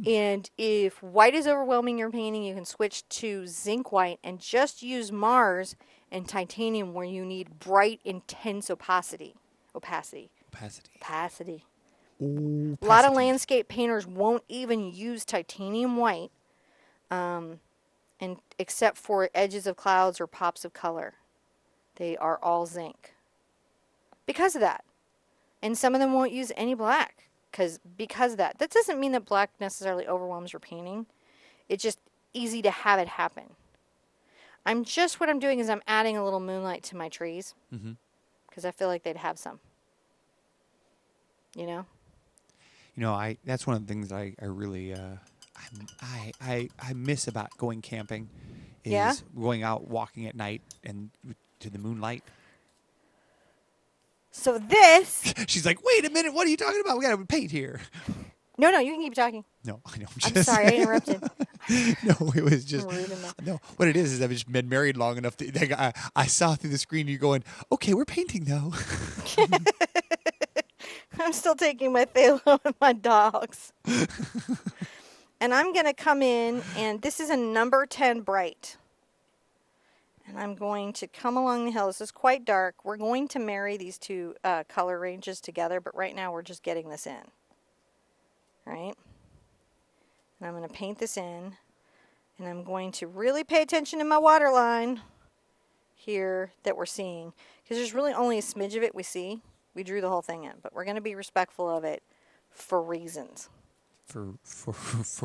And if white is overwhelming your painting, you can switch to zinc white and just use Mars and titanium where you need bright, intense opacity. Opacity. A lot of landscape painters won't even use titanium white, and except for edges of clouds or pops of color. They are all zinc because of that. And some of them won't use any black because of that. That doesn't mean that black necessarily overwhelms your painting. It's just easy to have it happen. What I'm doing is I'm adding a little moonlight to my trees because I feel like they'd have some. That's one of the things I really I miss about going camping is going out walking at night and to the moonlight. So this... She's like, wait a minute, what are you talking about? We got to paint here. No, you can keep talking. No, I know. I'm sorry, I interrupted. No, it was just... I'm rude enough. No, what it is I've just been married long enough to... I saw through the screen you going, okay, we're painting though. I'm still taking my phthalo and my dogs. And I'm going to come in, and this is a number 10 bright. And I'm going to come along the hill. This is quite dark. We're going to marry these two color ranges together, but right now we're just getting this in. Right? And I'm going to paint this in. And I'm going to really pay attention to my water line here that we're seeing. Because there's really only a smidge of it we see. We drew the whole thing in, but we're going to be respectful of it for reasons. For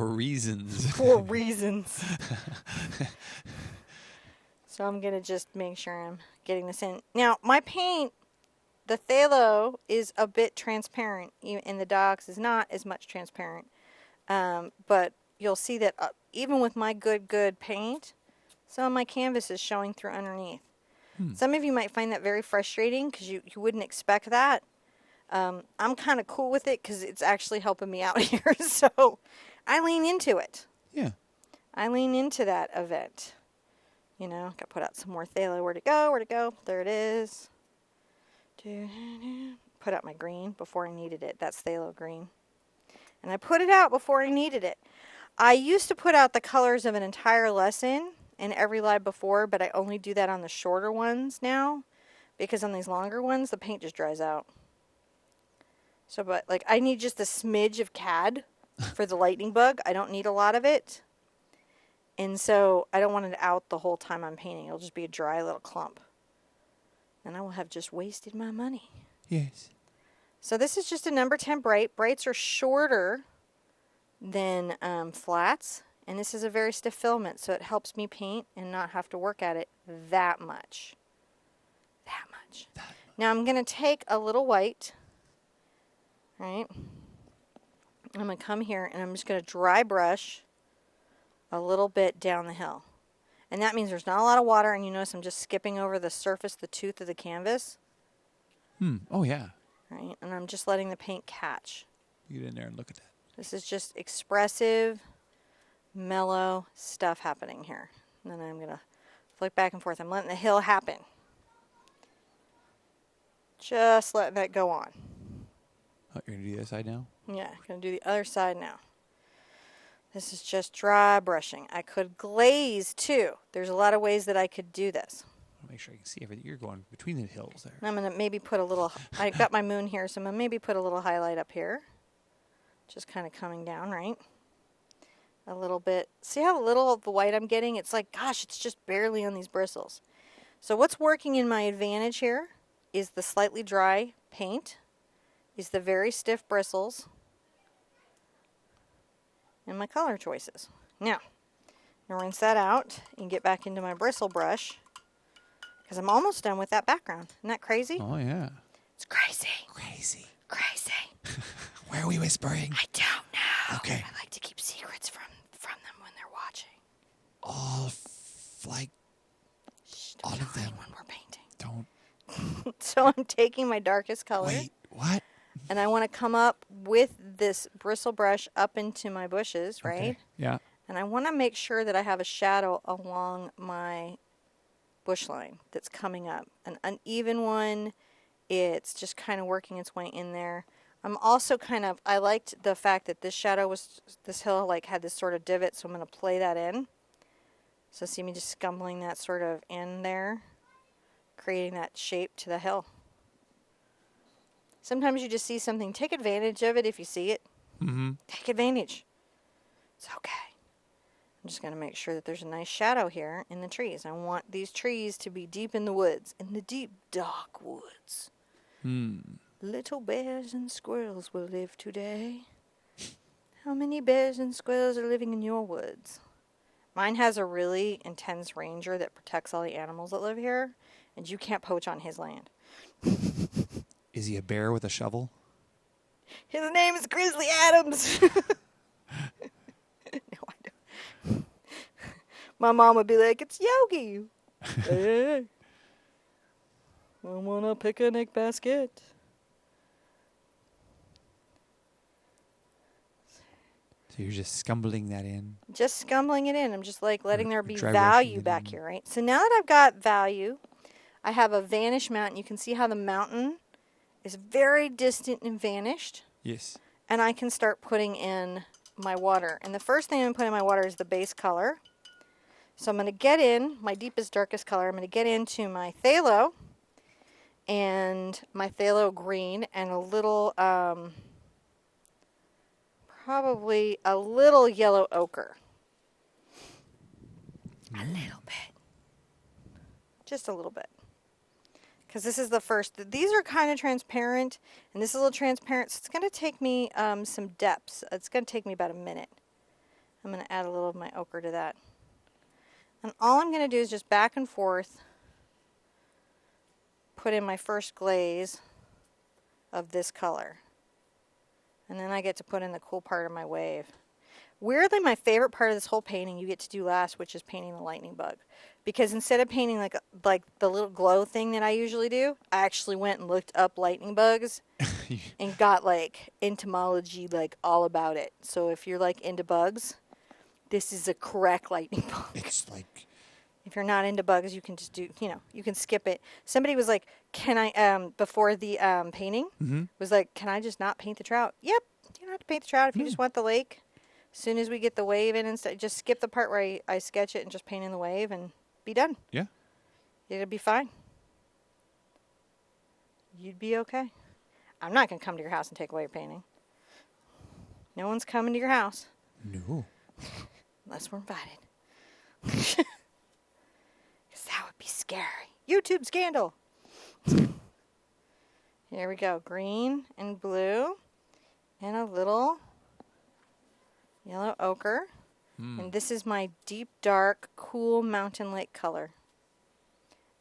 reasons. For reasons. So I'm going to just make sure I'm getting this in. Now, my paint, the phthalo is a bit transparent. In the dogs is not as much transparent. But you'll see that even with my good paint, some of my canvas is showing through underneath. Some of you might find that very frustrating because you wouldn't expect that. I'm kind of cool with it because it's actually helping me out here. So I lean into it. Yeah. I lean into that event. You know, got to put out some more phthalo. Where'd it go? Where'd it go? There it is. Put out my green before I needed it. That's phthalo green. And I put it out before I needed it. I used to put out the colors of an entire lesson in every live before, but I only do that on the shorter ones now because on these longer ones, the paint just dries out. So, but like I need just a smidge of CAD for the lightning bug. I don't need a lot of it. And so I don't want it out the whole time I'm painting. It'll just be a dry little clump. And I will have just wasted my money. Yes. So this is just a number 10 bright. Brights are shorter than flats. And this is a very stiff filament, so it helps me paint and not have to work at it that much. That much. Now I'm going to take a little white. Right? I'm going to come here and I'm just going to dry brush a little bit down the hill. And that means there's not a lot of water, and you notice I'm just skipping over the surface, the tooth of the canvas. Oh, yeah. Right? And I'm just letting the paint catch. You get in there and look at that. This is just expressive, mellow stuff happening here. And then I'm going to flick back and forth. I'm letting the hill happen. Just letting that go on. Oh, you're going to do the other side now? Yeah, going to do the other side now. This is just dry brushing. I could glaze too. There's a lot of ways that I could do this. I'll make sure I can see everything. You're going between the hills there. And I'm going to maybe put a little, I got my moon here, so I'm going to maybe put a little highlight up here. Just kind of coming down, right? A little bit. See how little of the white I'm getting? It's like, gosh, it's just barely on these bristles. So what's working in my advantage here is the slightly dry paint, is the very stiff bristles, and my color choices. Now, I'm going to rinse that out and get back into my bristle brush because I'm almost done with that background. Isn't that crazy? Oh, yeah. It's crazy. Crazy. Crazy. Why are we whispering? I don't know. Okay. I like to keep secrets from them when they're watching. Like, Shh, all don't of tell them. anyone we're painting. Don't. So I'm taking my darkest color. Wait, what? And I want to come up with this bristle brush up into my bushes, right? Okay. Yeah. And I want to make sure that I have a shadow along my bush line that's coming up. An uneven one, it's just kind of working its way in there. I'm also I liked the fact that this shadow this hill like had this sort of divot, so I'm going to play that in. So see me just scumbling that sort of in there, creating that shape to the hill. Sometimes you just see something. Take advantage of it if you see it. Mm-hmm. Take advantage. It's okay. I'm just going to make sure that there's a nice shadow here in the trees. I want these trees to be deep in the woods, in the deep, dark woods. Little bears and squirrels will live today. How many bears and squirrels are living in your woods? Mine has a really intense ranger that protects all the animals that live here, and you can't poach on his land. Is he a bear with a shovel? His name is Grizzly Adams. No, I don't. My mom would be like, it's Yogi. Hey, I want a picnic basket. So you're just scumbling that in? Just scumbling it in. I'm just like letting there be Dry value brushing it back in. here, right? So now that I've got value, I have a vanish mountain. You can see how the mountain is very distant and vanished. Yes. And I can start putting in my water. And the first thing I'm going to put in my water is the base color. So I'm going to get in my deepest, darkest color. I'm going to get into my phthalo and my phthalo green and a little, probably a little yellow ochre. A little bit. Just a little bit. Because this is the first. These are kind of transparent, and this is a little transparent, so it's going to take me some depths. It's going to take me about a minute. I'm going to add a little of my ochre to that. And all I'm going to do is just back and forth put in my first glaze of this color. And then I get to put in the cool part of my wave. Weirdly, my favorite part of this whole painting you get to do last, which is painting the lightning bug. Because instead of painting like the little glow thing that I usually do, I actually went and looked up lightning bugs and got like entomology like all about it. So if you're like into bugs, this is a correct lightning bolt. It's like, If you're not into bugs, you can just do, you can skip it. Somebody was like, can I, before the painting, was like, can I just not paint the trout? Yep, you don't have to paint the trout if you just want the lake. As soon as we get the wave in, instead, just skip the part where I sketch it and just paint in the wave and be done. yeah. It'll be fine. You'd be okay. I'm not going to come to your house and take away your painting. No one's coming to your house. No. Unless we're invited. Because that would be scary. YouTube scandal. Here we go. Green and blue. And a little yellow ochre. And this is my deep, dark, cool mountain lake color.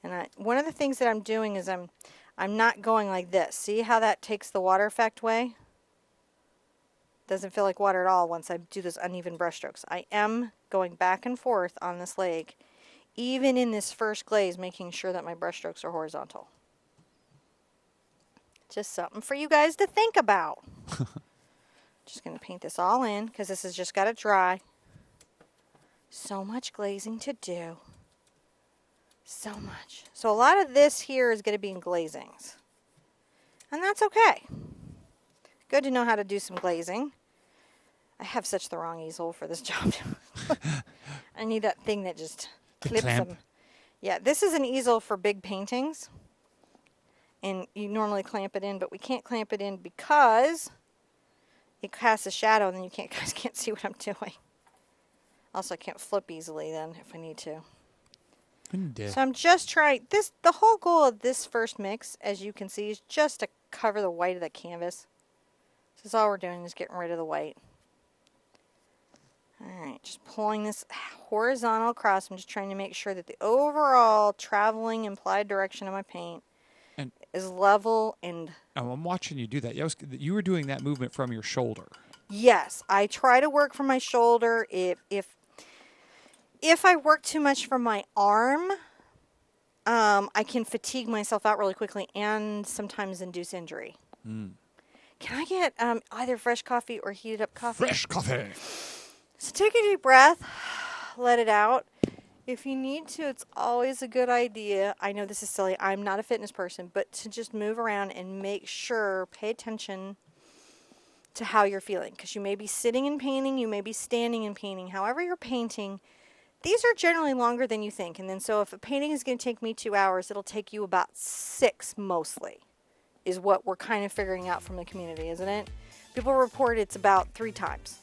And one of the things that I'm doing is I'm not going like this. See how that takes the water effect away? Doesn't feel like water at all once I do those uneven brush strokes. I am going back and forth on this lake, even in this first glaze, making sure that my brush strokes are horizontal. Just something for you guys to think about. Just going to paint this all in because this has just got to dry. So much glazing to do. So much. So a lot of this here is going to be in glazings. And that's okay. Good to know how to do some glazing. I have such the wrong easel for this job. I need that thing that just clips them. Yeah, this is an easel for big paintings. And you normally clamp it in, but we can't clamp it in because it casts a shadow and then you guys can't see what I'm doing. Also, I can't flip easily then if I need to. So I'm just trying this. The whole goal of this first mix, as you can see, is just to cover the white of the canvas. This is all we're doing, is getting rid of the white. Alright, just pulling this horizontal across. I'm just trying to make sure that the overall traveling implied direction of my paint is level. And I'm watching you do that. You were doing that movement from your shoulder. Yes, I try to work from my shoulder. If I work too much from my arm, I can fatigue myself out really quickly and sometimes induce injury. Can I get either fresh coffee or heated up coffee? Fresh coffee. So take a deep breath, let it out. If you need to, it's always a good idea. I know this is silly. I'm not a fitness person, but to just move around and make sure, pay attention to how you're feeling. Because you may be sitting and painting, you may be standing and painting. However you're painting, these are generally longer than you think. And then so if a painting is going to take me 2 hours, it'll take you about 6 mostly, is what we're kind of figuring out from the community, isn't it? People report it's about 3 times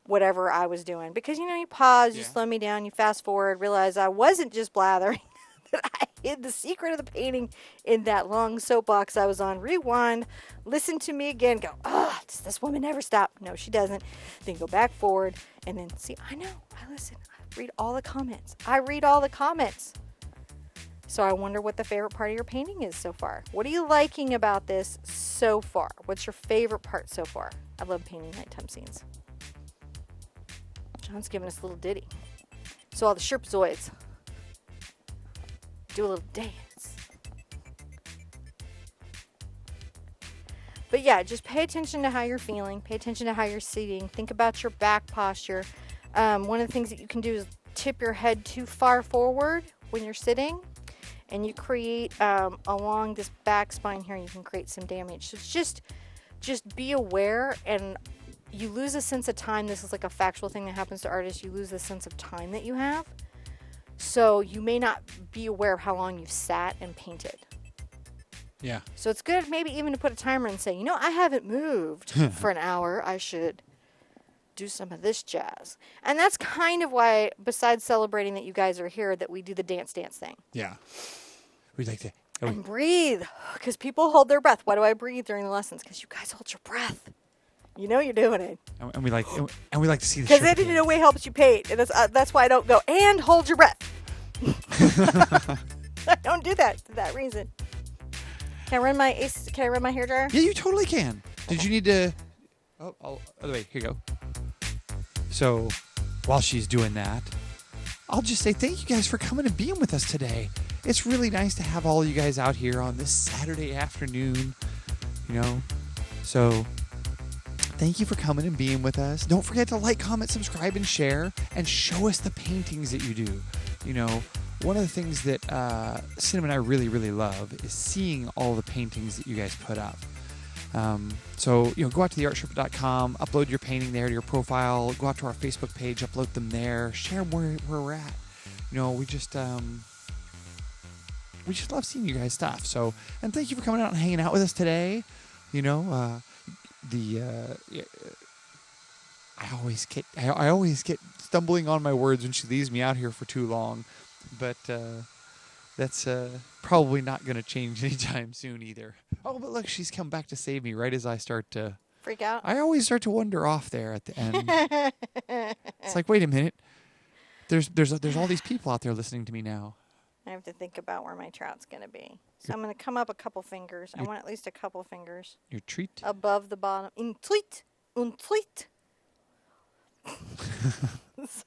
whatever I was doing. Because, you pause, you slow me down, you fast forward, realize I wasn't just blathering, that I hid the secret of the painting in that long soapbox I was on. Rewind, listen to me again, go, does this woman ever stop? No, she doesn't. Then go back forward, and then see, I know, I listen. Read all the comments. I read all the comments. So I wonder what the favorite part of your painting is so far. What are you liking about this so far? What's your favorite part so far? I love painting nighttime scenes. John's giving us a little ditty. So all the Sherpazoids do a little dance. But yeah, just pay attention to how you're feeling. Pay attention to how you're sitting. Think about your back posture. One of the things that you can do is tip your head too far forward when you're sitting, and you create along this back spine here, you can create some damage. So it's just be aware, and you lose a sense of time. This is like a factual thing that happens to artists. You lose the sense of time that you have. So you may not be aware of how long you've sat and painted. Yeah. So it's good maybe even to put a timer and say, I haven't moved for an hour. I should do some of this jazz. And that's kind of why, besides celebrating that you guys are here, that we do the dance thing. Yeah. We like to... And breathe. Because people hold their breath. Why do I breathe during the lessons? Because you guys hold your breath. You know you're doing it. And we like to see the because it in a way helps you paint. And that's why I don't go, and hold your breath. I don't do that for that reason. Can I run my hairdryer? Yeah, you totally can. Did you need to... Oh, other way. Here you go. So, while she's doing that, I'll just say thank you guys for coming and being with us today. It's really nice to have all you guys out here on this Saturday afternoon, So, Thank you for coming and being with us. Don't forget to like, comment, subscribe, and share, and show us the paintings that you do. You know, one of the things that Cinnamon and I really, really love is seeing all the paintings that you guys put up. So, go out to TheArtSherpa.com, upload your painting there to your profile, go out to our Facebook page, upload them there, share where we're at. We just love seeing you guys stuff. So, and thank you for coming out and hanging out with us today. I always get stumbling on my words when she leaves me out here for too long, but that's probably not going to change anytime soon either. Oh, but look, she's come back to save me right as I start to freak out. I always start to wander off there at the end. It's like, wait a minute. There's all these people out there listening to me now. I have to think about where my trout's going to be. So I'm going to come up a couple fingers. I want at least a couple fingers. Your treat? Above the bottom. Un tweet.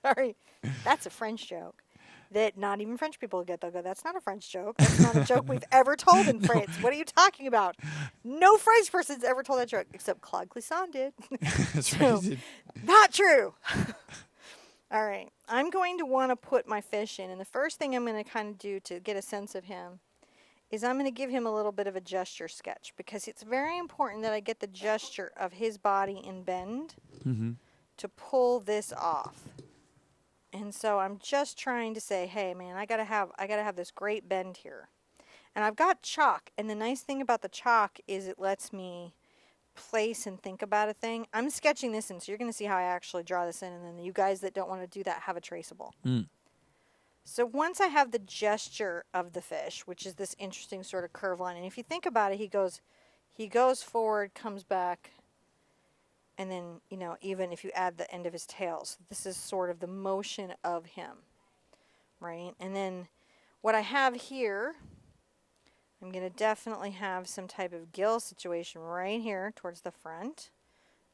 Sorry. That's a French joke that not even French people get. They'll go, that's not a French joke. That's not a joke we've ever told in France. What are you talking about? No French person's ever told that joke, except Claude Glazing did. That's right. Not true. All right. I'm going to want to put my fish in. And the first thing I'm going to kind of do to get a sense of him is I'm going to give him a little bit of a gesture sketch, because it's very important that I get the gesture of his body in bend to pull this off. And so I'm just trying to say, hey man, I gotta have this great bend here. And I've got chalk, and the nice thing about the chalk is it lets me place and think about a thing. I'm sketching this in, so you're going to see how I actually draw this in, and then you guys that don't want to do that have a traceable. So once I have the gesture of the fish, which is this interesting sort of curve line, and if you think about it, he goes forward, comes back, and then, even if you add the end of his tail, so this is sort of the motion of him, right? And then what I have here, I'm going to definitely have some type of gill situation right here towards the front,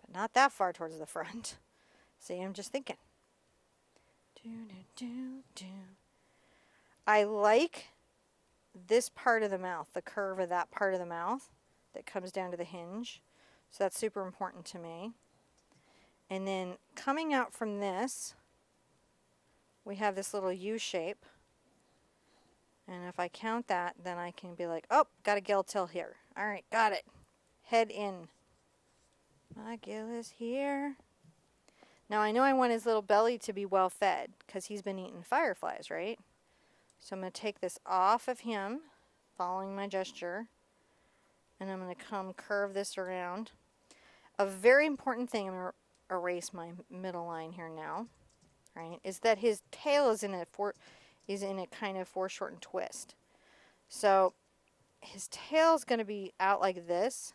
but not that far towards the front. See, I'm just thinking. I like this part of the mouth, the curve of that part of the mouth that comes down to the hinge. So that's super important to me. And then coming out from this, we have this little U shape. And if I count that, then I can be like, oh, got a gill tail here. All right, got it. Head in. My gill is here. Now I know I want his little belly to be well fed because he's been eating fireflies, right? So I'm going to take this off of him, following my gesture, and I'm going to come curve this around. A very important thing, I'm going to erase my middle line here now, right, is that his tail is in a kind of foreshortened twist. So his tail is going to be out like this,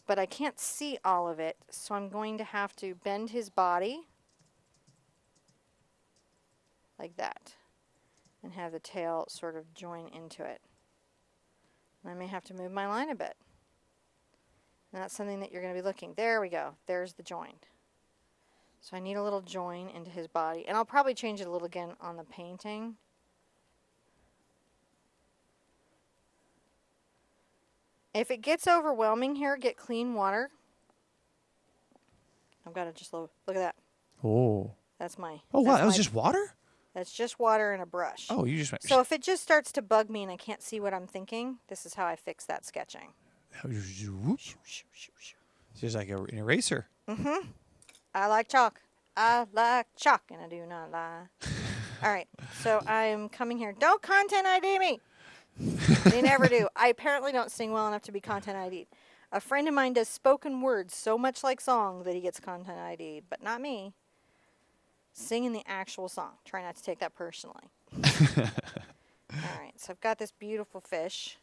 but I can't see all of it, so I'm going to have to bend his body like that and have the tail sort of join into it. And I may have to move my line a bit. And that's something that you're going to be looking. There we go. There's the join. So I need a little join into his body. And I'll probably change it a little again on the painting. If it gets overwhelming here, get clean water. I've got to just look at that. Oh. That's my... Oh, wow. That was just water? That's just water and a brush. Oh, you just went... So if it just starts to bug me and I can't see what I'm thinking, this is how I fix that sketching. It's just like an eraser. Mm-hmm. I like chalk. I like chalk, and I do not lie. All right, so I'm coming here. Don't content ID me. They never do. I apparently don't sing well enough to be content ID'd. A friend of mine does spoken words so much like song that he gets content ID'd, but not me. Singing the actual song. Try not to take that personally. All right, so I've got this beautiful fish,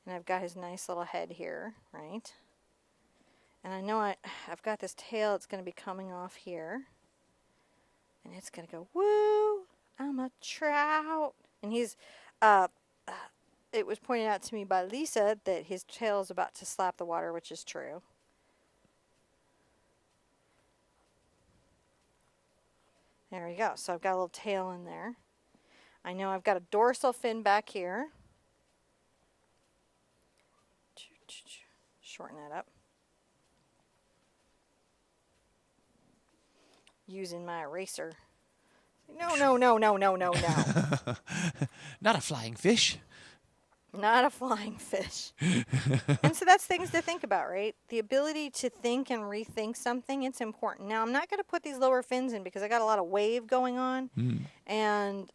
and I've got his nice little head here, right? And I know I've got this tail that's going to be coming off here. And it's going to go, woo, I'm a trout. And he's, it was pointed out to me by Lisa that his tail is about to slap the water, which is true. There we go. So I've got a little tail in there. I know I've got a dorsal fin back here. Shorten that up. using my eraser. No, no, no, no, no, no, no. Not a flying fish. Not a flying fish. And so that's things to think about, right? The ability to think and rethink something, it's important. Now, I'm not going to put these lower fins in because I got a lot of wave going on. And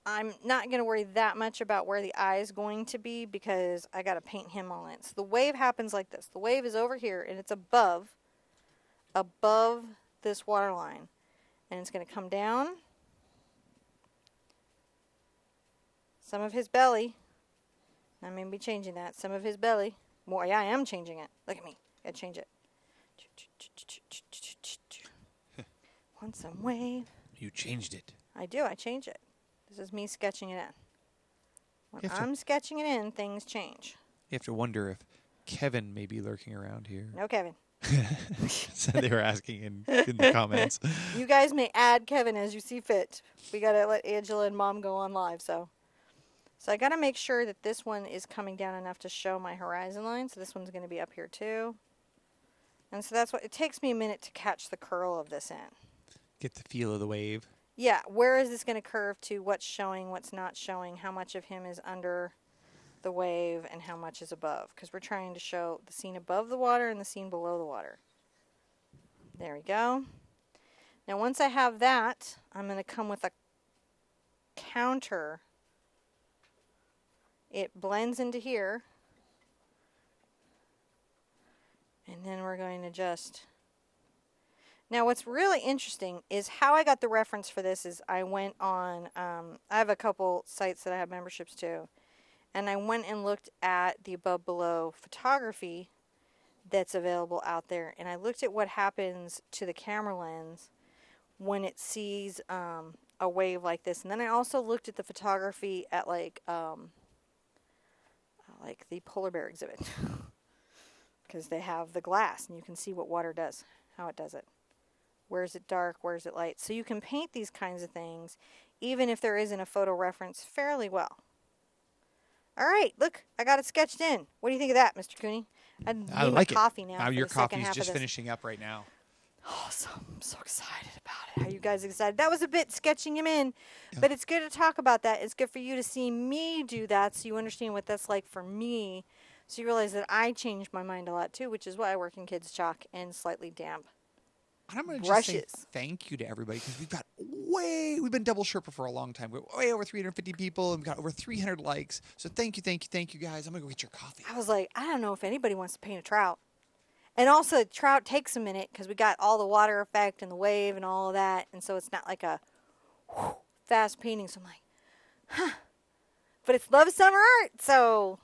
I'm not going to worry that much about where the eye is going to be because I got to paint him all in. So the wave happens like this. The wave is over here and it's above this water line. And it's going to come down. Some of his belly. I'm going to be changing that. Some of his belly. Well, yeah, I am changing it. Look at me. Got to change it. Want some wave? You changed it. I do. I change it. This is me sketching it in. When You have to- I'm sketching it in, things change. You have to wonder if Kevin may be lurking around here. No, Kevin. So they were asking in the comments. You guys may add Kevin as you see fit. We got to let Angela and Mom go on live, so I got to make sure that this one is coming down enough to show my horizon line. So this one's going to be up here too. And so that's what it takes me a minute to catch the curl of this in. Get the feel of the wave. Yeah, where is this going to curve to? What's showing, what's not showing, how much of him is under the wave and how much is above. Because we're trying to show the scene above the water and the scene below the water. There we go. Now once I have that, I'm going to come with a counter. It blends into here. And then we're going to just... Now what's really interesting is how I got the reference for this is I went on, I have a couple sites that I have memberships to, and I went and looked at the above below photography that's available out there, and I looked at what happens to the camera lens when it sees a wave like this. And then I also looked at the photography at like the polar bear exhibit because they have the glass and you can see what water does, how it does it. Where is it dark? Where is it light? So you can paint these kinds of things even if there isn't a photo reference fairly well. All right, look, I got it sketched in. What do you think of that, Mr. Cooney? I need like my it. coffee now. Now for your the second coffee's half of just this. finishing up right now. Awesome. I'm so excited about it. Are you guys excited? That was a bit sketching him in, but it's good to talk about that. It's good for you to see me do that so you understand what that's like for me. So you realize that I change my mind a lot too, which is why I work in kids' chalk and slightly damp. And I'm going to just say Brushes. thank you to everybody because we've been double Sherpa for a long time. We're way over 350 people and we've got over 300 likes. So thank you guys. I'm going to go get your coffee. I was like, I don't know if anybody wants to paint a trout. And also, trout takes a minute because we got all the water effect and the wave and all of that. And so it's not like a fast painting. So I'm like, huh. But it's Love Summer Art. So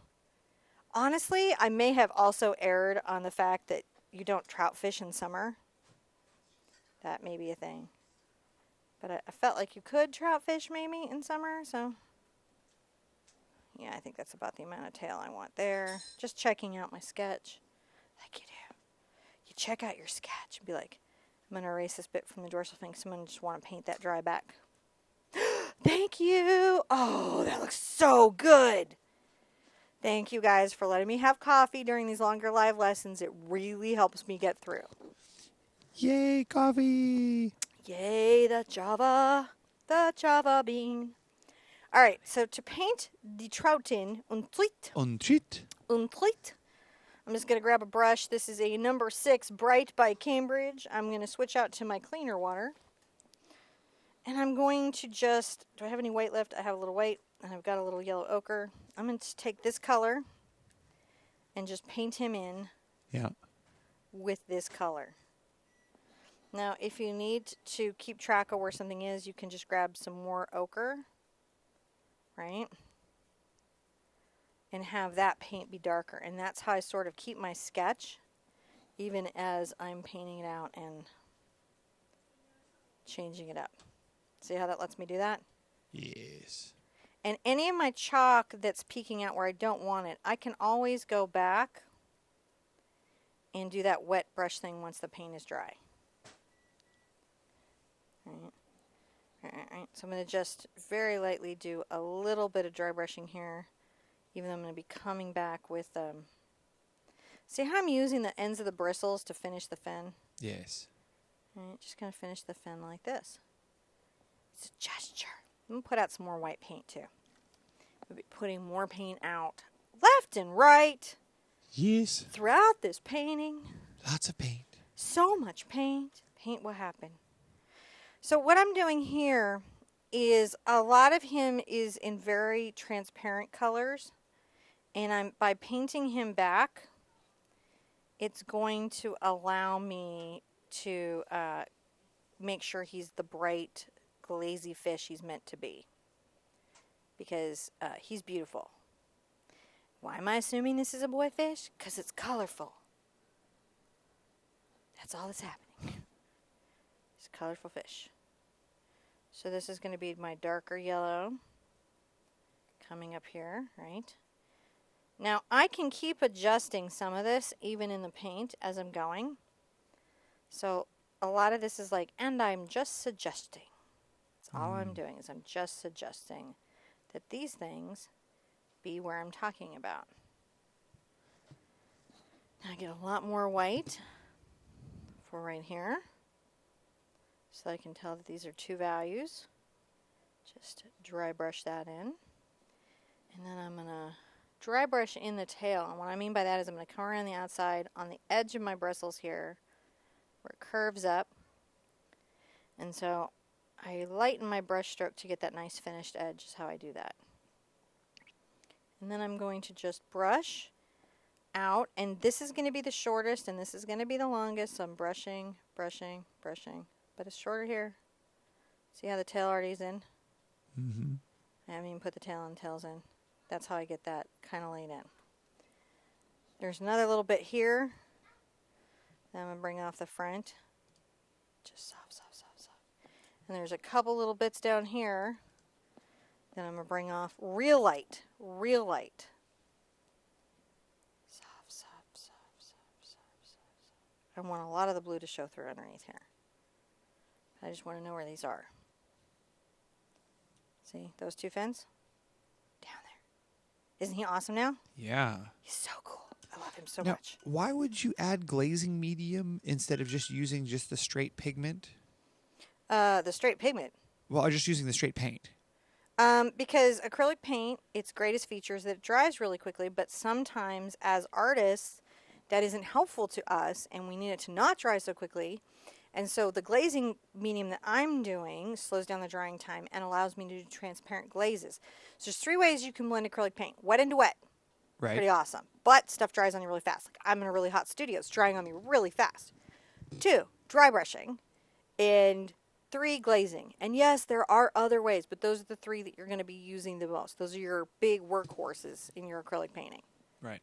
honestly, I may have also erred on the fact that you don't trout fish in summer. That may be a thing. But I felt like you could trout fish maybe in summer. So yeah, I think that's about the amount of tail I want there. Just checking out my sketch like you do. You check out your sketch and be like, I'm going to erase this bit from the dorsal fin because I'm going to just want to paint that dry back. Thank you. Oh, that looks so good. Thank you guys for letting me have coffee during these longer live lessons. It really helps me get through. Yay, coffee. Yay, the Java bean. All right, so to paint the trout in Untitled. I'm just going to grab a brush. This is a number 6 Bright by Cambridge. I'm going to switch out to my cleaner water. And I'm going to just, do I have any white left? I have a little white, and I've got a little yellow ochre. I'm going to take this color and just paint him in with this color. Now, if you need to keep track of where something is, you can just grab some more ochre, right? And have that paint be darker. And that's how I sort of keep my sketch, even as I'm painting it out and changing it up. See how that lets me do that? Yes. And any of my chalk that's peeking out where I don't want it, I can always go back and do that wet brush thing once the paint is dry. Alright, so I'm going to just very lightly do a little bit of dry brushing here, even though I'm going to be coming back with, see how I'm using the ends of the bristles to finish the fin? Yes. Alright, just going to finish the fin like this. It's a gesture. I'm going to put out some more white paint too. We'll be putting more paint out left and right Yes. throughout this painting. Lots of paint. So much paint. Paint will happen. So what I'm doing here is a lot of him is in very transparent colors. And by painting him back, it's going to allow me to make sure he's the bright, glazy fish he's meant to be. Because he's beautiful. Why am I assuming this is a boy fish? Because it's colorful. That's all that's happening. It's a colorful fish. So this is going to be my darker yellow coming up here, right? Now I can keep adjusting some of this even in the paint as I'm going. So a lot of this is like, and I'm just suggesting. That's all I'm doing is I'm just suggesting that these things be where I'm talking about. Now I get a lot more white for right here. So I can tell that these are two values. Just dry brush that in. And then I'm going to dry brush in the tail. And what I mean by that is I'm going to come around the outside on the edge of my bristles here where it curves up. And so I lighten my brush stroke to get that nice finished edge is how I do that. And then I'm going to just brush out. And this is going to be the shortest and this is going to be the longest. So I'm brushing, brushing, brushing. But it's shorter here. See how the tail already is in? Mm-hmm. I haven't even put the tail and tails in. That's how I get that kind of laid in. There's another little bit here. Then I'm going to bring off the front. Just soft, soft, soft, soft. And there's a couple little bits down here. Then I'm going to bring off real light. Real light. Soft, soft, soft, soft, soft, soft, soft. I want a lot of the blue to show through underneath here. I just want to know where these are. See those two fins? Down there. Isn't he awesome now? Yeah. He's so cool. I love him so Now, much. why would you add glazing medium instead of just using just the straight pigment? The straight pigment. Well, I'm just using the straight paint. Because acrylic paint, its greatest feature is that it dries really quickly, but sometimes as artists, that isn't helpful to us, and we need it to not dry so quickly. And so the glazing medium that I'm doing slows down the drying time and allows me to do transparent glazes. So there's three ways you can blend acrylic paint. Wet into wet. Right. Pretty awesome. But stuff dries on you really fast. Like I'm in a really hot studio. It's drying on me really fast. 2, dry brushing. And 3, glazing. And yes, there are other ways, but those are the 3 that you're going to be using the most. Those are your big workhorses in your acrylic painting. Right.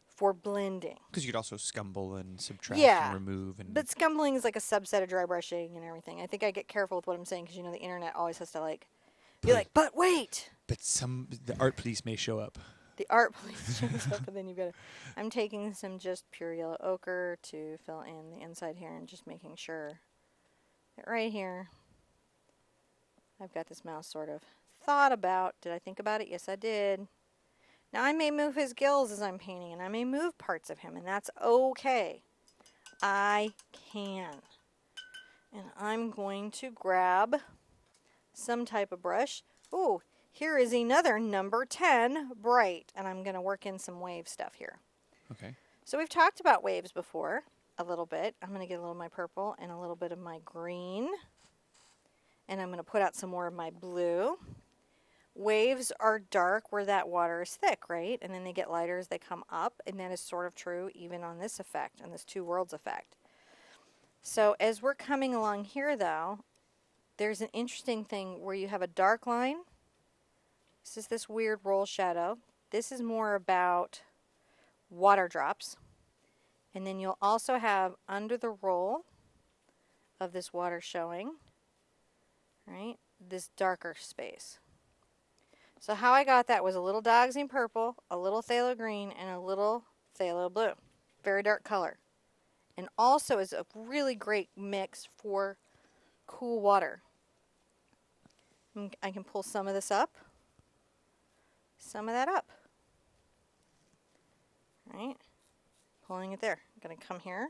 For blending. Because you could also scumble and subtract Yeah, and remove. but scumbling is like a subset of dry brushing and everything. I think I get careful with what I'm saying because you know the internet always has to like be like, but wait. But the art police may show up. The art police shows up, and then you've got to. I'm taking some just pure yellow ochre to fill in the inside here and just making sure that right here I've got this mouse sort of thought about. Did I think about it? Yes, I did. Now, I may move his gills as I'm painting, and I may move parts of him, and that's okay. I can. And I'm going to grab some type of brush. Ooh, here is another number 10 bright, and I'm going to work in some wave stuff here. Okay. So we've talked about waves before a little bit. I'm going to get a little of my purple and a little bit of my green, and I'm going to put out some more of my blue. Waves are dark where that water is thick, right? And then they get lighter as they come up, and that is sort of true even on this effect, on this two worlds effect. So as we're coming along here, though, there's an interesting thing where you have a dark line. This is this weird roll shadow. This is more about water drops. And then you'll also have under the roll of this water showing, right, this darker space. So how I got that was a little Dioxazine purple, a little phthalo green, and a little phthalo blue. Very dark color. And also is a really great mix for cool water. I can pull some of this up, some of that up. Right? Pulling it there. I'm going to come here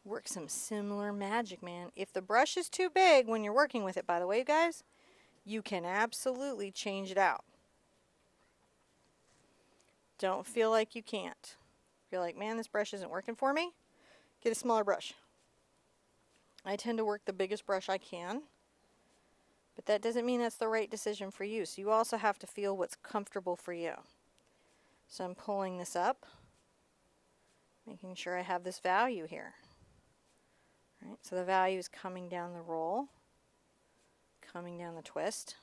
work some similar magic, man. If the brush is too big when you're working with it, by the way, guys, you can absolutely change it out. Don't feel like you can't. If you're like, man, this brush isn't working for me, get a smaller brush. I tend to work the biggest brush I can, but that doesn't mean that's the right decision for you. So you also have to feel what's comfortable for you. So I'm pulling this up, making sure I have this value here. All right, so the value is coming down the roll, coming down the twist.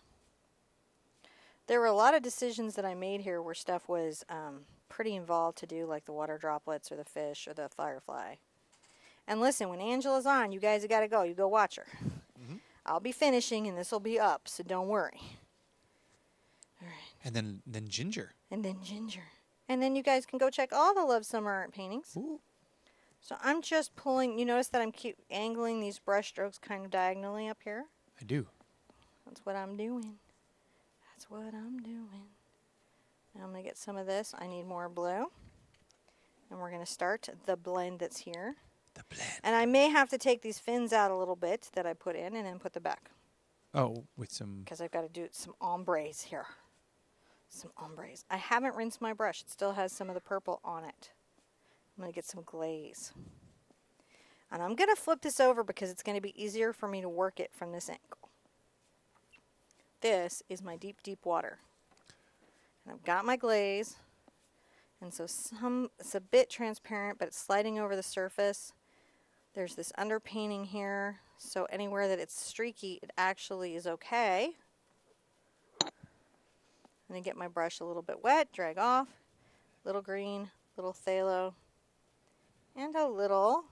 There were a lot of decisions that I made here where stuff was pretty involved to do, like the water droplets or the fish or the firefly. And listen, when Angela's on, you guys have got to go. You go watch her. Mm-hmm. I'll be finishing, and this will be up, so don't worry. All right. And then Ginger. And then Ginger. And then you guys can go check all the Love Summer Art paintings. Ooh. So I'm just pulling. You notice that I'm angling these brush strokes kind of diagonally up here? I do. That's what I'm doing. That's what I'm doing. Now I'm going to get some of this. I need more blue. And we're going to start the blend that's here. The blend. And I may have to take these fins out a little bit that I put in and then put them back. Oh, with some... Because I've got to do some ombres here. Some ombres. I haven't rinsed my brush. It still has some of the purple on it. I'm going to get some glaze. And I'm going to flip this over because it's going to be easier for me to work it from this angle. This is my deep, deep water. And I've got my glaze. And so it's a bit transparent, but it's sliding over the surface. There's this underpainting here. So anywhere that it's streaky, it actually is okay. I'm going to get my brush a little bit wet, drag off. Little green, little phthalo, and a little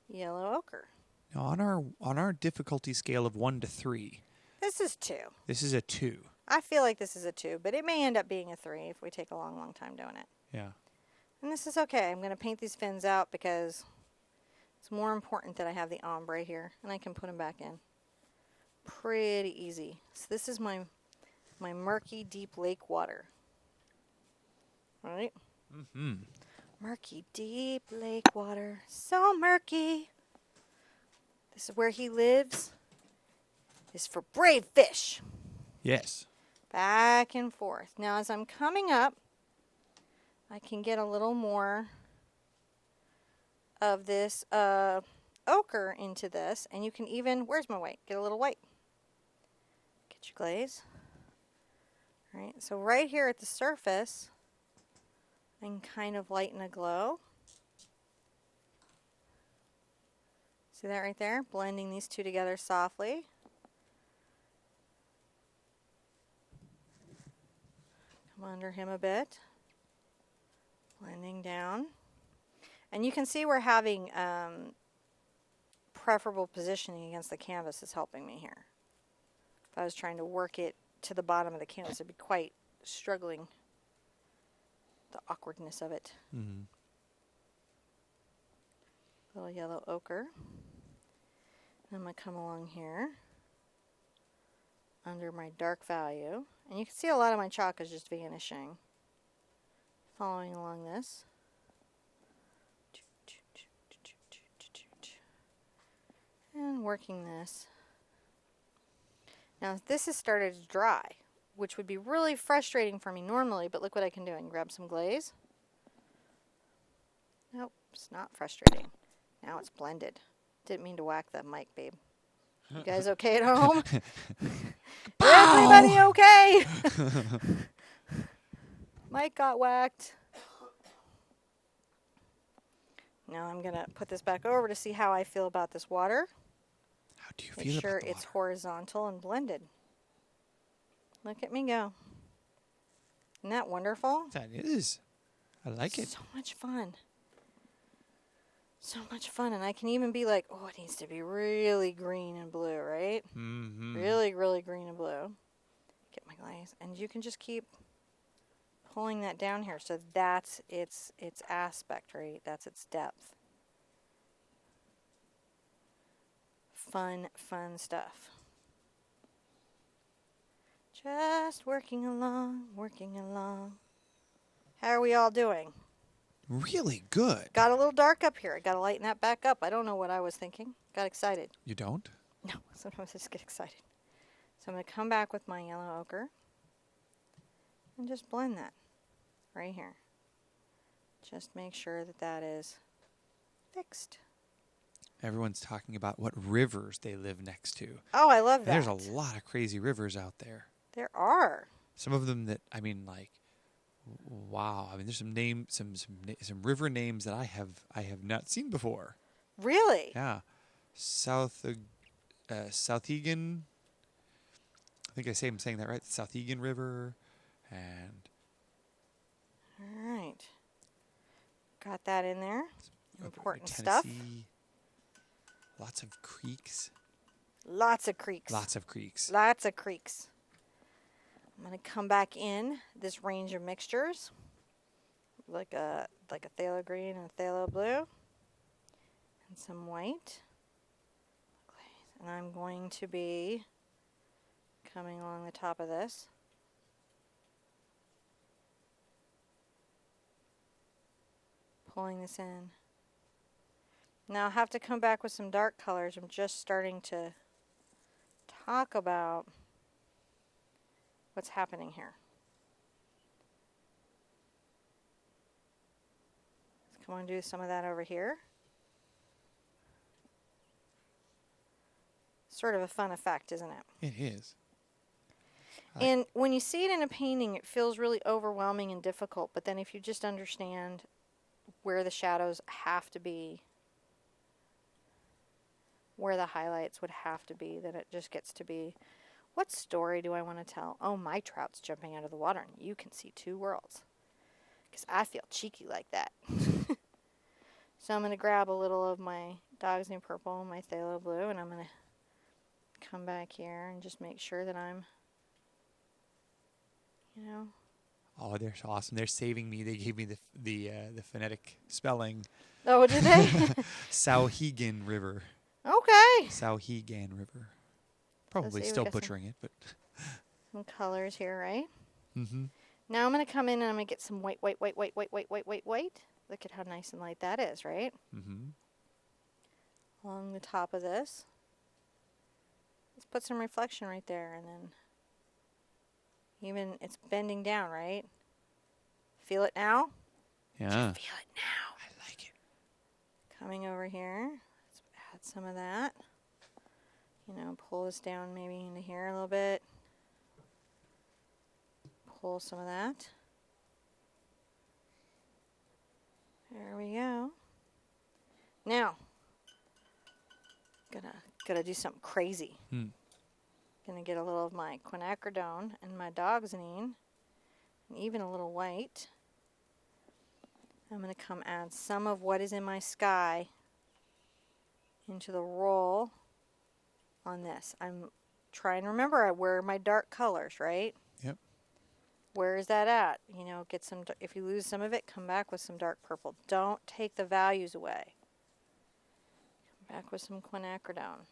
yellow ochre. Now on our difficulty scale of 1 to 3, This is 2. this is a 2. I feel like this is a 2, but it may end up being a 3 if we take a long, long time doing it. Yeah. And this is okay. I'm going to paint these fins out because it's more important that I have the ombre here, and I can put them back in. Pretty easy. So this is my murky, deep lake water. All right? Mm-hmm. Murky, deep lake water. So murky. This is where he lives. Is for brave fish. Yes. Back and forth. Now as I'm coming up, I can get a little more of this ochre into this. And you can even, where's my white? Get a little white. Get your glaze. All right, so right here at the surface, I can kind of lighten a glow. See that right there? Blending these two together softly. Come under him a bit. Blending down. And you can see we're having preferable positioning against the canvas is helping me here. If I was trying to work it to the bottom of the canvas, it'd be quite struggling. The awkwardness of it. Mm-hmm. Little yellow ochre. I'm going to come along here under my dark value. And you can see a lot of my chalk is just vanishing. Following along this. And working this. Now this has started to dry, which would be really frustrating for me normally, but look what I can do. I can grab some glaze. Nope, it's not frustrating. Now it's blended. Didn't mean to whack the mic, babe. You guys okay at home? Everybody okay? Mike got whacked. Now I'm going to put this back over to see how I feel about this water. How do you Make feel sure about the it's water? horizontal and blended. Look at me go. Isn't that wonderful? That is. I like it. So much fun. So much fun. And I can even be like, oh, it needs to be really green and blue, right? Mm-hmm. Really, really green and blue. Get my glaze. And you can just keep pulling that down here. So that's its aspect, right? That's its depth. Fun, fun stuff. Just working along, working along. How are we all doing? Really good. Got a little dark up here. I got to lighten that back up. I don't know what I was thinking. Got excited. You don't? No, sometimes I just get excited. So I'm going to come back with my yellow ochre and just blend that right here. Just make sure that that is fixed. Everyone's talking about what rivers they live next to. Oh, I love And that. there's a lot of crazy rivers out there. There are. Some of them that, I mean, like, wow. I mean, there's some river names that I have not seen before. Really? Yeah. Southegan. I think I'm saying that right. The Southegan River, and All right. Got that in there. Important Tennessee. stuff. Lots of creeks. Lots of creeks. Lots of creeks. Lots of creeks. I'm going to come back in this range of mixtures, like a phthalo green and a phthalo blue, and some white. And I'm going to be coming along the top of this. Pulling this in. Now I'll have to come back with some dark colors. I'm just starting to talk about what's happening here. Let's come on and do some of that over here. Sort of a fun effect, isn't it? It is. And when you see it in a painting, it feels really overwhelming and difficult. But then if you just understand where the shadows have to be, where the highlights would have to be, then it just gets to be, what story do I want to tell? Oh, my trout's jumping out of the water and you can see two worlds. Because I feel cheeky like that. So I'm going to grab a little of my Dog's New Purple, my phthalo blue, and I'm going to come back here and just make sure that I'm, you know. Oh, they're so awesome. They're saving me. They gave me the phonetic spelling. Oh, did they? Sauhegan River. Okay. Sauhegan River. Probably see, we still got some- butchering it, but Some colors here, right? mm-hmm. Now I'm going to come in and I'm going to get some white. Look at how nice and light that is, right? Mm-hmm. Along the top of this. Let's put some reflection right there, and then even it's bending down, right? Feel it now? Yeah. Feel it now. I like it. Coming over here, let's add some of that. You know, pull this down maybe into here a little bit. Pull some of that. There we go. Now, gonna do something crazy. Gonna get a little of my quinacridone and my Dog's-Nine, and even a little white. I'm gonna come add some of what is in my sky into the roll on this. I'm trying to remember where are my dark colors, right? Yep. Where is that at? You know, get some. If you lose some of it, come back with some dark purple. Don't take the values away. Come back with some quinacridone.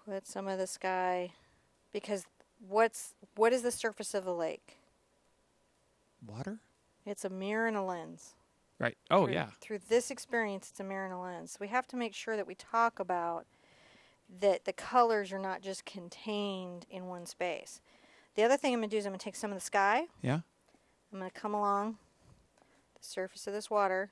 Put some of the sky, because what is the surface of the lake? Water? It's a mirror and a lens. Right. Oh, yeah. Through this experience, it's a mirror and a lens. So we have to make sure that we talk about that the colors are not just contained in one space. The other thing I'm going to do is I'm going to take some of the sky. Yeah. I'm going to come along the surface of this water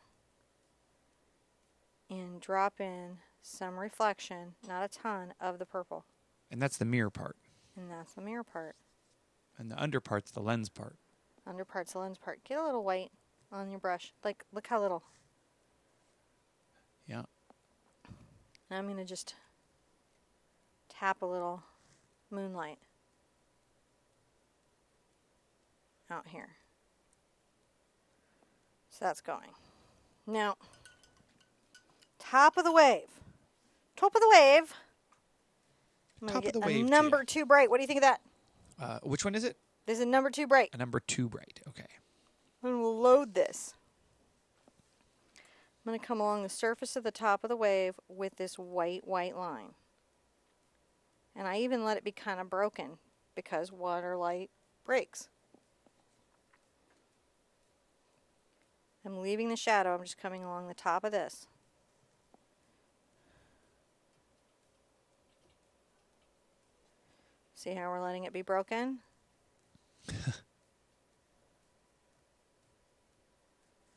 and drop in some reflection, not a ton, of the purple. And that's the mirror part. And that's the mirror part. And the under part's the lens part. Under part's the lens part. Get a little white on your brush. Like, look how little. Yeah. Now I'm going to just tap a little moonlight out here. So that's going. Now, top of the wave. Top of the wave. I'm going Top to of get the wave a to number you. 2 bright. What do you think of that? Which one is it? This is a number 2 bright. A number 2 bright. Okay. And we'll load this. I'm going to come along the surface of the top of the wave with this white line. And I even let it be kind of broken because water light breaks. I'm leaving the shadow. I'm just coming along the top of this. See how we're letting it be broken?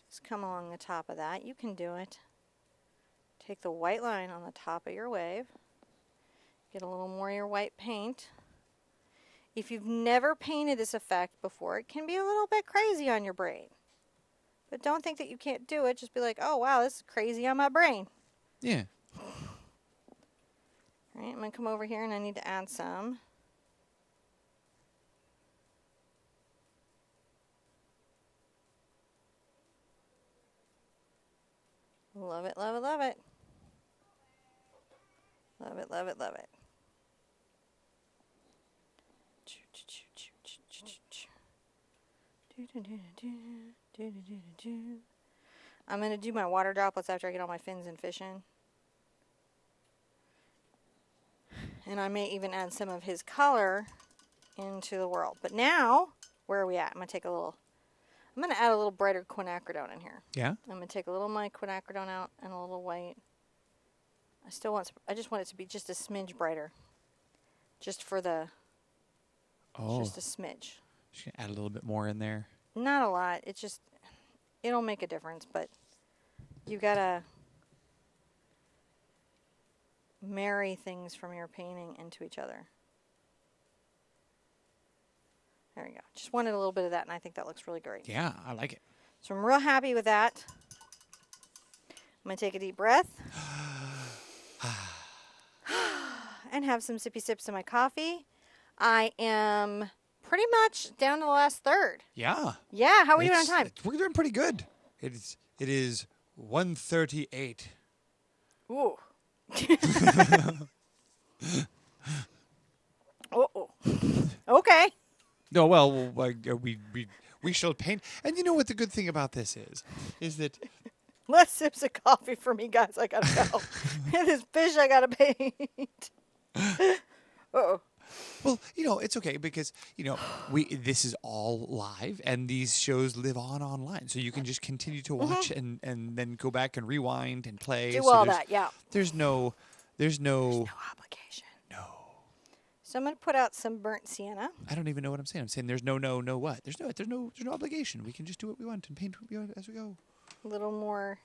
Just come along the top of that. You can do it. Take the white line on the top of your wave. Get a little more of your white paint. If you've never painted this effect before, it can be a little bit crazy on your brain. But don't think that you can't do it. Just be like, oh, wow, this is crazy on my brain. Yeah. All right, I'm going to come over here and I need to add some. Love it, love it, love it. Love it, love it, love it. I'm going to do my water droplets after I get all my fins and fish in. And I may even add some of his color into the world. But now, where are we at? I'm going to add a little brighter quinacridone in here. Yeah? I'm going to take a little of my quinacridone out and a little white. I just want it to be just a smidge brighter. Just for the, just a smidge. Just gonna add a little bit more in there. Not a lot. It's just, it'll make a difference, but you got to marry things from your painting into each other. There we go. Just wanted a little bit of that, and I think that looks really great. Yeah, I like it. So I'm real happy with that. I'm going to take a deep breath. And have some sippy sips of my coffee. I am pretty much down to the last third. Yeah. Yeah, how are we doing on time? We're doing pretty good. It is 1:38. Ooh. Uh-oh. Okay. No, well, we shall paint. And you know what the good thing about this is that Less sips of coffee for me, guys. I gotta go. And this fish I gotta paint. Uh-oh. well, it's okay because this is all live and these shows live on online, so you can just continue to watch and then go back and rewind and play. Do So all that, yeah. There's no No obligation. no. So I'm gonna put out some burnt sienna. I don't even know what I'm saying. I'm saying there's no what. There's no obligation. We can just do what we want and paint what we want as we go. A little more.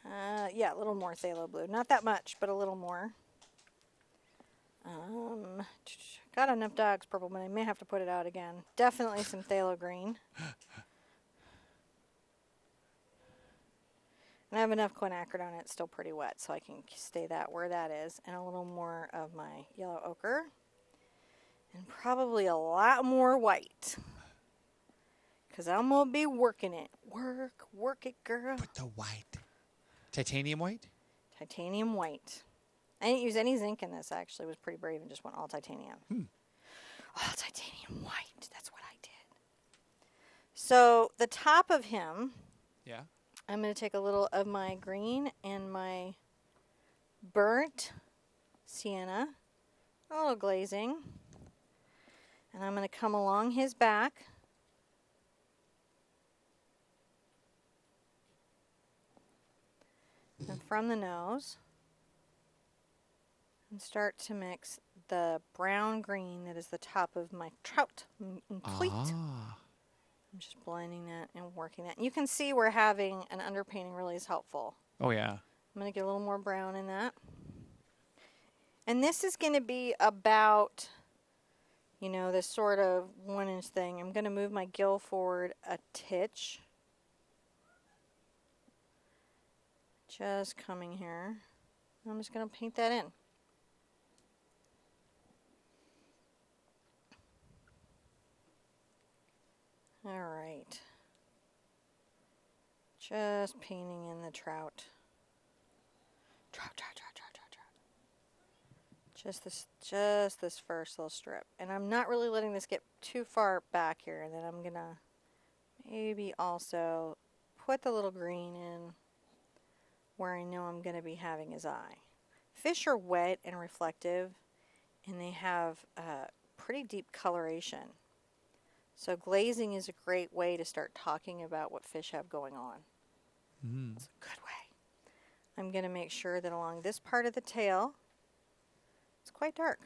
Yeah, a little more phthalo blue. Not that much, but a little more. Got enough dog's purple, but I may have to put it out again. Definitely some phthalo green. And I have enough quinacridone. It's still pretty wet, so I can stay where that is. And a little more of my yellow ochre. And probably a lot more white. Because I'm going to be working it. Work it, girl. Put the white. Titanium white? Titanium white. I didn't use any zinc in this, actually. It was pretty brave and just went all titanium. All titanium white. That's what I did. So the top of him, Yeah. I'm going to take a little of my green and my burnt sienna, a little glazing, and I'm going to come along his back. And from the nose, and start to mix the brown green that is the top of my trout complete. Ah. I'm just blending that and working that. You can see where having an underpainting really is helpful. Oh, yeah. I'm going to get a little more brown in that. And this is going to be about, this sort of 1-inch thing. I'm going to move my gill forward a titch. Just coming here. I'm just going to paint that in. All right. Just painting in the trout. Trout. Just this first little strip. And I'm not really letting this get too far back here. And then I'm going to maybe also put the little green in where I know I'm going to be having his eye. Fish are wet and reflective, and they have pretty deep coloration. So glazing is a great way to start talking about what fish have going on. It's a good way. I'm going to make sure that along this part of the tail, it's quite dark.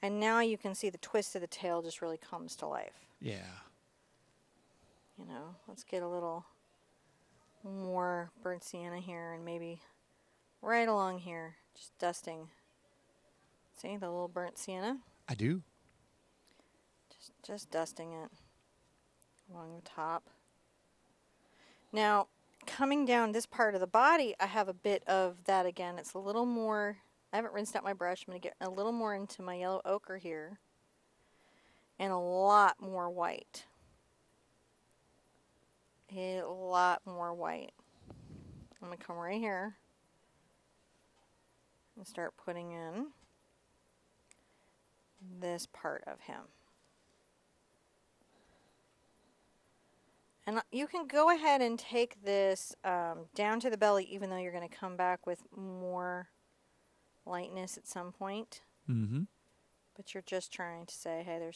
And now you can see the twist of the tail just really comes to life. Yeah. You know, let's get a little more burnt sienna here and maybe right along here, just dusting. See the little burnt sienna? I do. Just dusting it along the top. Now, coming down this part of the body, I have a bit of that again. It's a little more, I haven't rinsed out my brush. I'm going to get a little more into my yellow ochre here. And a lot more white. A lot more white. I'm going to come right here and start putting in this part of him. And you can go ahead and take this down to the belly, even though you're going to come back with more lightness at some point. Mm-hmm. But you're just trying to say, hey,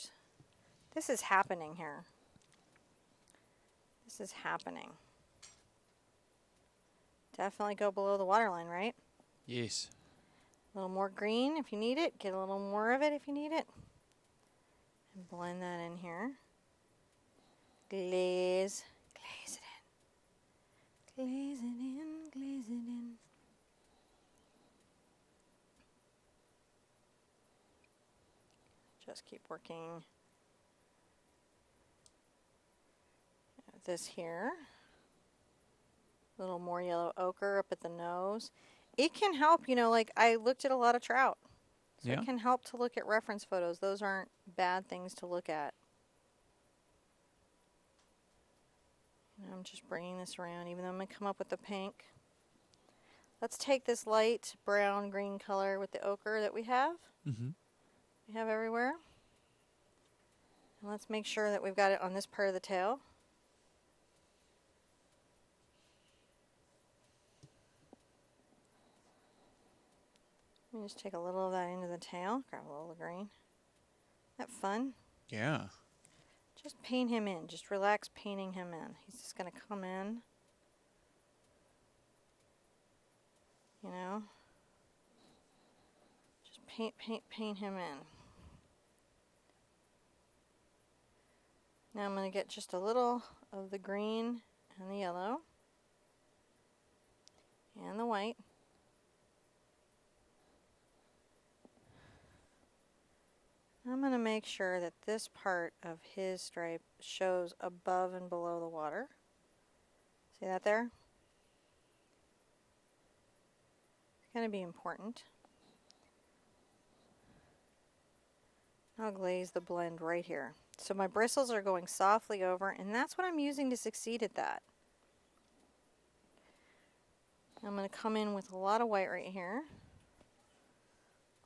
this is happening here. This is happening. Definitely go below the waterline, right? Yes. A little more green if you need it. Get a little more of it if you need it. And blend that in here. Glaze it in. Glaze it in, glaze it in. Just keep working this here. A little more yellow ochre up at the nose. It can help, you know, like I looked at a lot of trout. So Yeah. it can help to look at reference photos. Those aren't bad things to look at. And I'm just bringing this around, even though I'm going to come up with the pink. Let's take this light brown green color with the ochre that we have. Mm-hmm. We have everywhere. And let's make sure that we've got it on this part of the tail. Let me just take a little of that into the tail. Grab a little green. Isn't that fun? Yeah. Just paint him in. Just relax painting him in. He's just going to come in. You know? Just paint him in. Now I'm going to get just a little of the green and the yellow. And the white. I'm going to make sure that this part of his stripe shows above and below the water. See that there? It's going to be important. I'll glaze the blend right here. So my bristles are going softly over, and that's what I'm using to succeed at that. I'm going to come in with a lot of white right here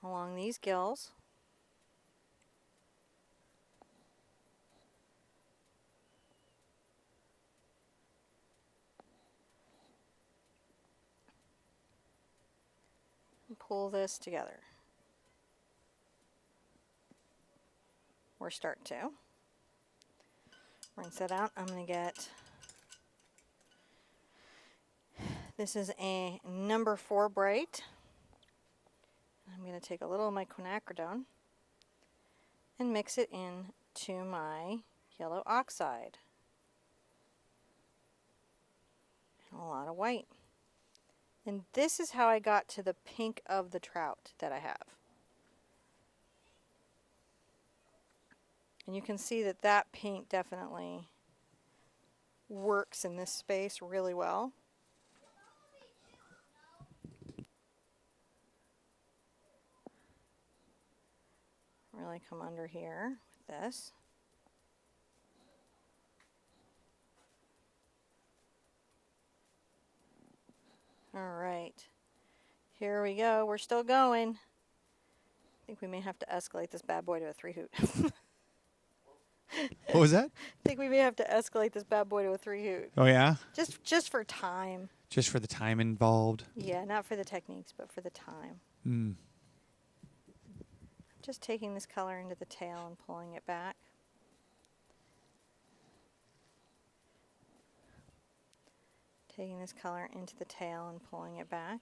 along these gills. Pull this together. Or start to. Rinse that out. I'm going to get, this is a number 4 bright. I'm going to take a little of my quinacridone and mix it into my yellow oxide. And a lot of white. And this is how I got to the pink of the trout that I have. And you can see that that pink definitely works in this space really well. Really come under here with this. All right, here we go. We're still going. I think we may have to escalate this bad boy to a 3-hoot. What was that? I think we may have to escalate this bad boy to a 3-hoot. Oh, yeah? Just for time. Just for the time involved. Yeah, not for the techniques, but for the time. Mm. I'm Just taking this color into the tail and pulling it back. Taking this color into the tail and pulling it back.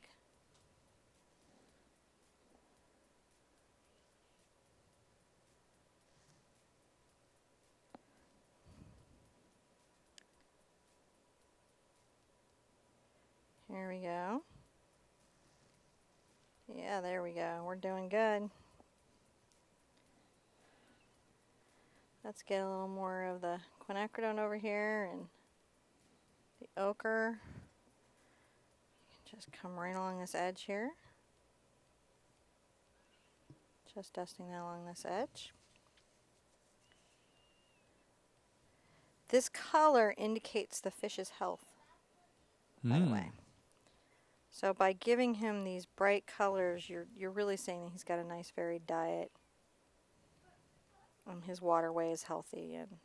Here we go. Yeah, there we go. We're doing good. Let's get a little more of the quinacridone over here and the ochre. Just come right along this edge here. Just dusting that along this edge. This color indicates the fish's health, by the way. So by giving him these bright colors, you're really saying that he's got a nice varied diet. His waterway is healthy, and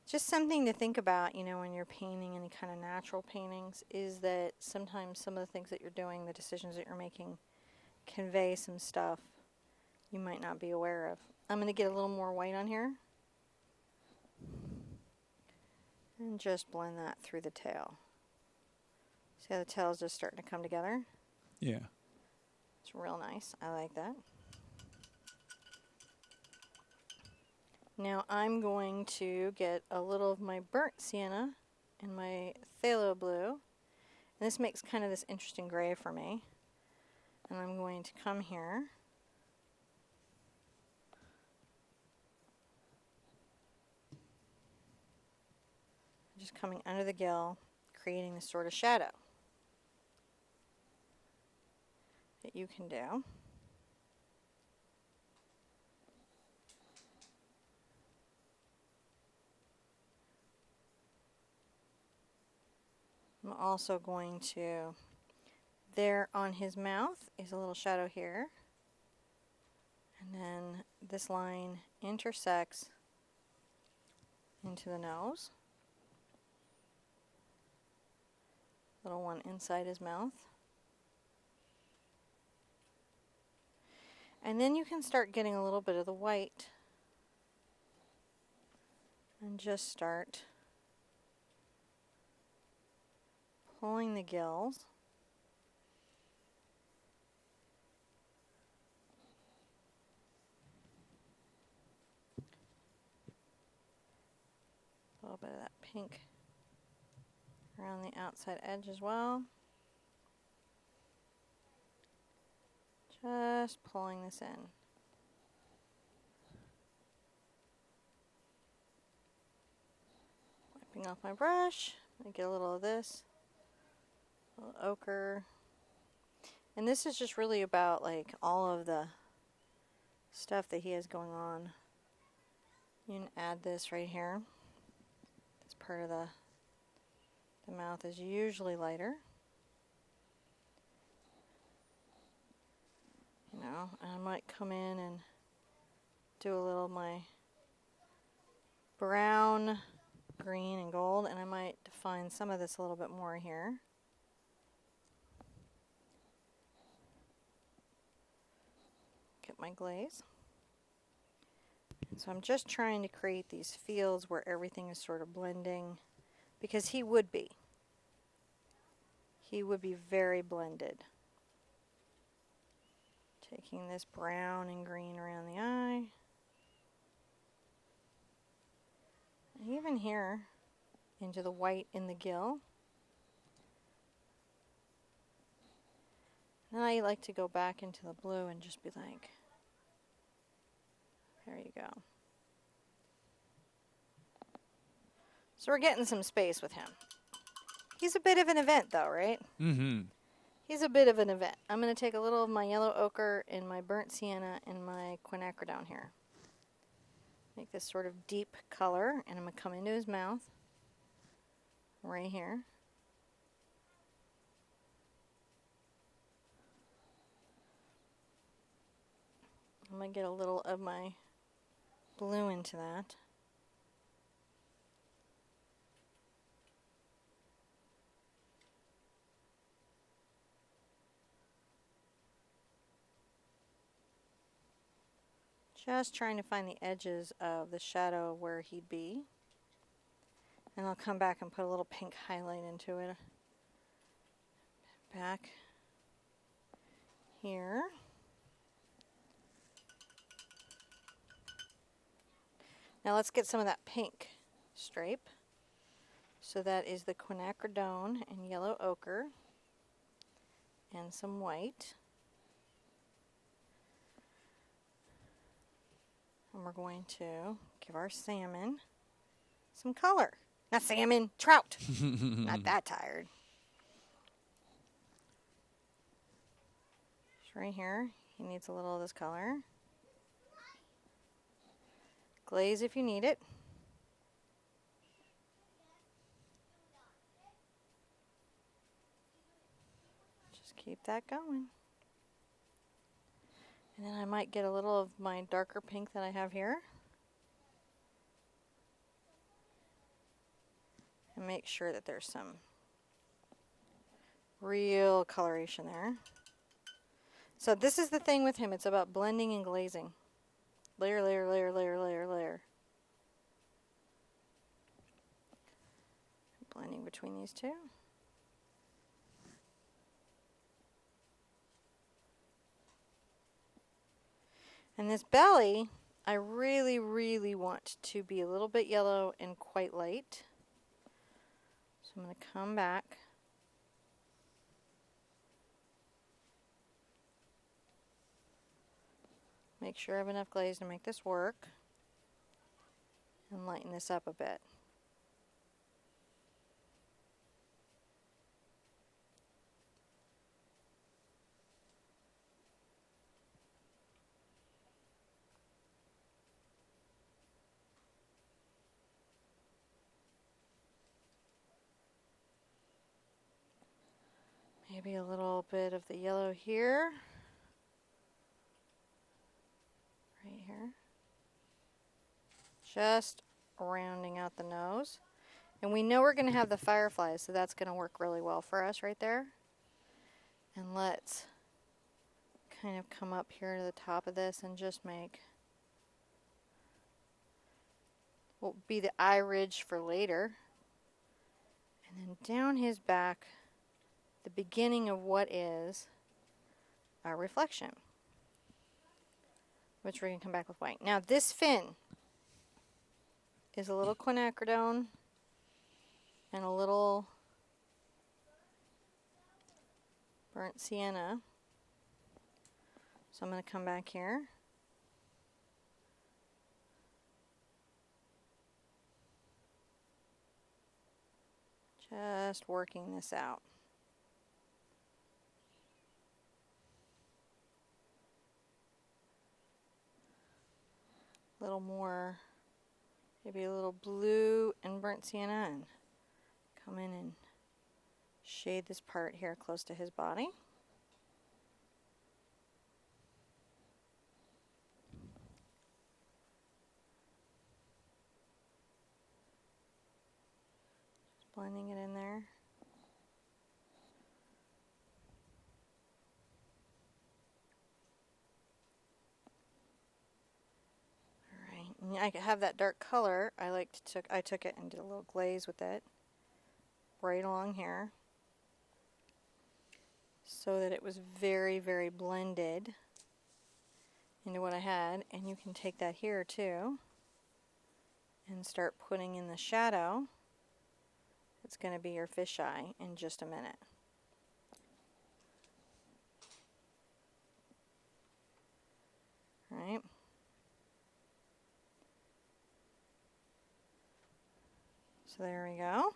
just something to think about, you know, when you're painting any kind of natural paintings, is that sometimes some of the things that you're doing, the decisions that you're making, convey some stuff you might not be aware of. I'm going to get a little more white on here and just blend that through the tail. See how the tail is just starting to come together? Yeah. It's real nice. I like that. Now I'm going to get a little of my burnt sienna and my phthalo blue. And this makes kind of this interesting gray for me. And I'm going to come here. Just coming under the gill, creating this sort of shadow that you can do. I'm also going to, there on his mouth is a little shadow here. And then this line intersects into the nose. Little one inside his mouth. And then you can start getting a little bit of the white and just start pulling the gills. A little bit of that pink around the outside edge as well. Just pulling this in. Wiping off my brush. I get a little of this. A little ochre. And this is just really about like all of the stuff that he has going on. You can add this right here. This part of the mouth is usually lighter. You know, and I might come in and do a little of my brown, green, and gold, and I might define some of this a little bit more here. Get my glaze. So I'm just trying to create these fields where everything is sort of blending, because he would be. He would be very blended. Taking this brown and green around the eye. And even here, into the white in the gill. Then I like to go back into the blue and just be like, there you go. So we're getting some space with him. He's a bit of an event though, right? Mm-hmm. He's a bit of an event. I'm going to take a little of my yellow ochre and my burnt sienna and my quinacridone here. Make this sort of deep color, and I'm going to come into his mouth right here. I'm going to get a little of my blue into that. Just trying to find the edges of the shadow where he'd be. And I'll come back and put a little pink highlight into it. Back here. Now let's get some of that pink stripe. So that is the quinacridone and yellow ochre and some white. And we're going to give our salmon some color. Not salmon, trout. Not that tired. Just right here, he needs a little of this color. Glaze if you need it. Just keep that going. And then I might get a little of my darker pink that I have here. And make sure that there's some real coloration there. So this is the thing with him. It's about blending and glazing. Layer, layer, layer, layer, layer, layer. Blending between these two. And this belly, I really, really want to be a little bit yellow and quite light. So I'm going to come back. Make sure I have enough glaze to make this work. And lighten this up a bit. Maybe a little bit of the yellow here. Right here. Just rounding out the nose. And we know we're going to have the fireflies, so that's going to work really well for us right there. And let's kind of come up here to the top of this and just make what will be the eye ridge for later. And then down his back, the beginning of what is a reflection, which we're going to come back with white. Now this fin is a little quinacridone and a little burnt sienna. So I'm going to come back here. Just working this out. A little more, maybe a little blue and burnt sienna, and come in and shade this part here close to his body. Just blending it in there. I have that dark color. I took it and did a little glaze with it right along here so that it was very, very blended into what I had. And you can take that here too and start putting in the shadow. It's going to be your fisheye in just a minute. All right. So there we go.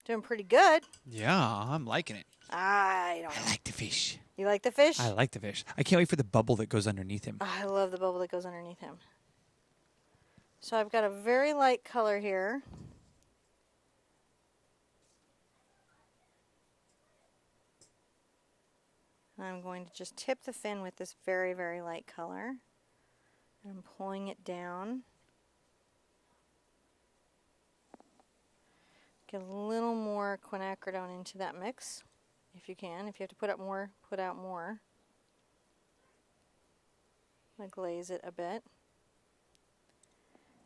Doing pretty good. Yeah, I'm liking it. I don't know. I like the fish. You like the fish? I like the fish. I can't wait for the bubble that goes underneath him. I love the bubble that goes underneath him. So I've got a very light color here. And I'm going to just tip the fin with this very, very light color. And I'm pulling it down. Get a little more quinacridone into that mix, if you can. If you have to put out more, put out more. I'm going to glaze it a bit.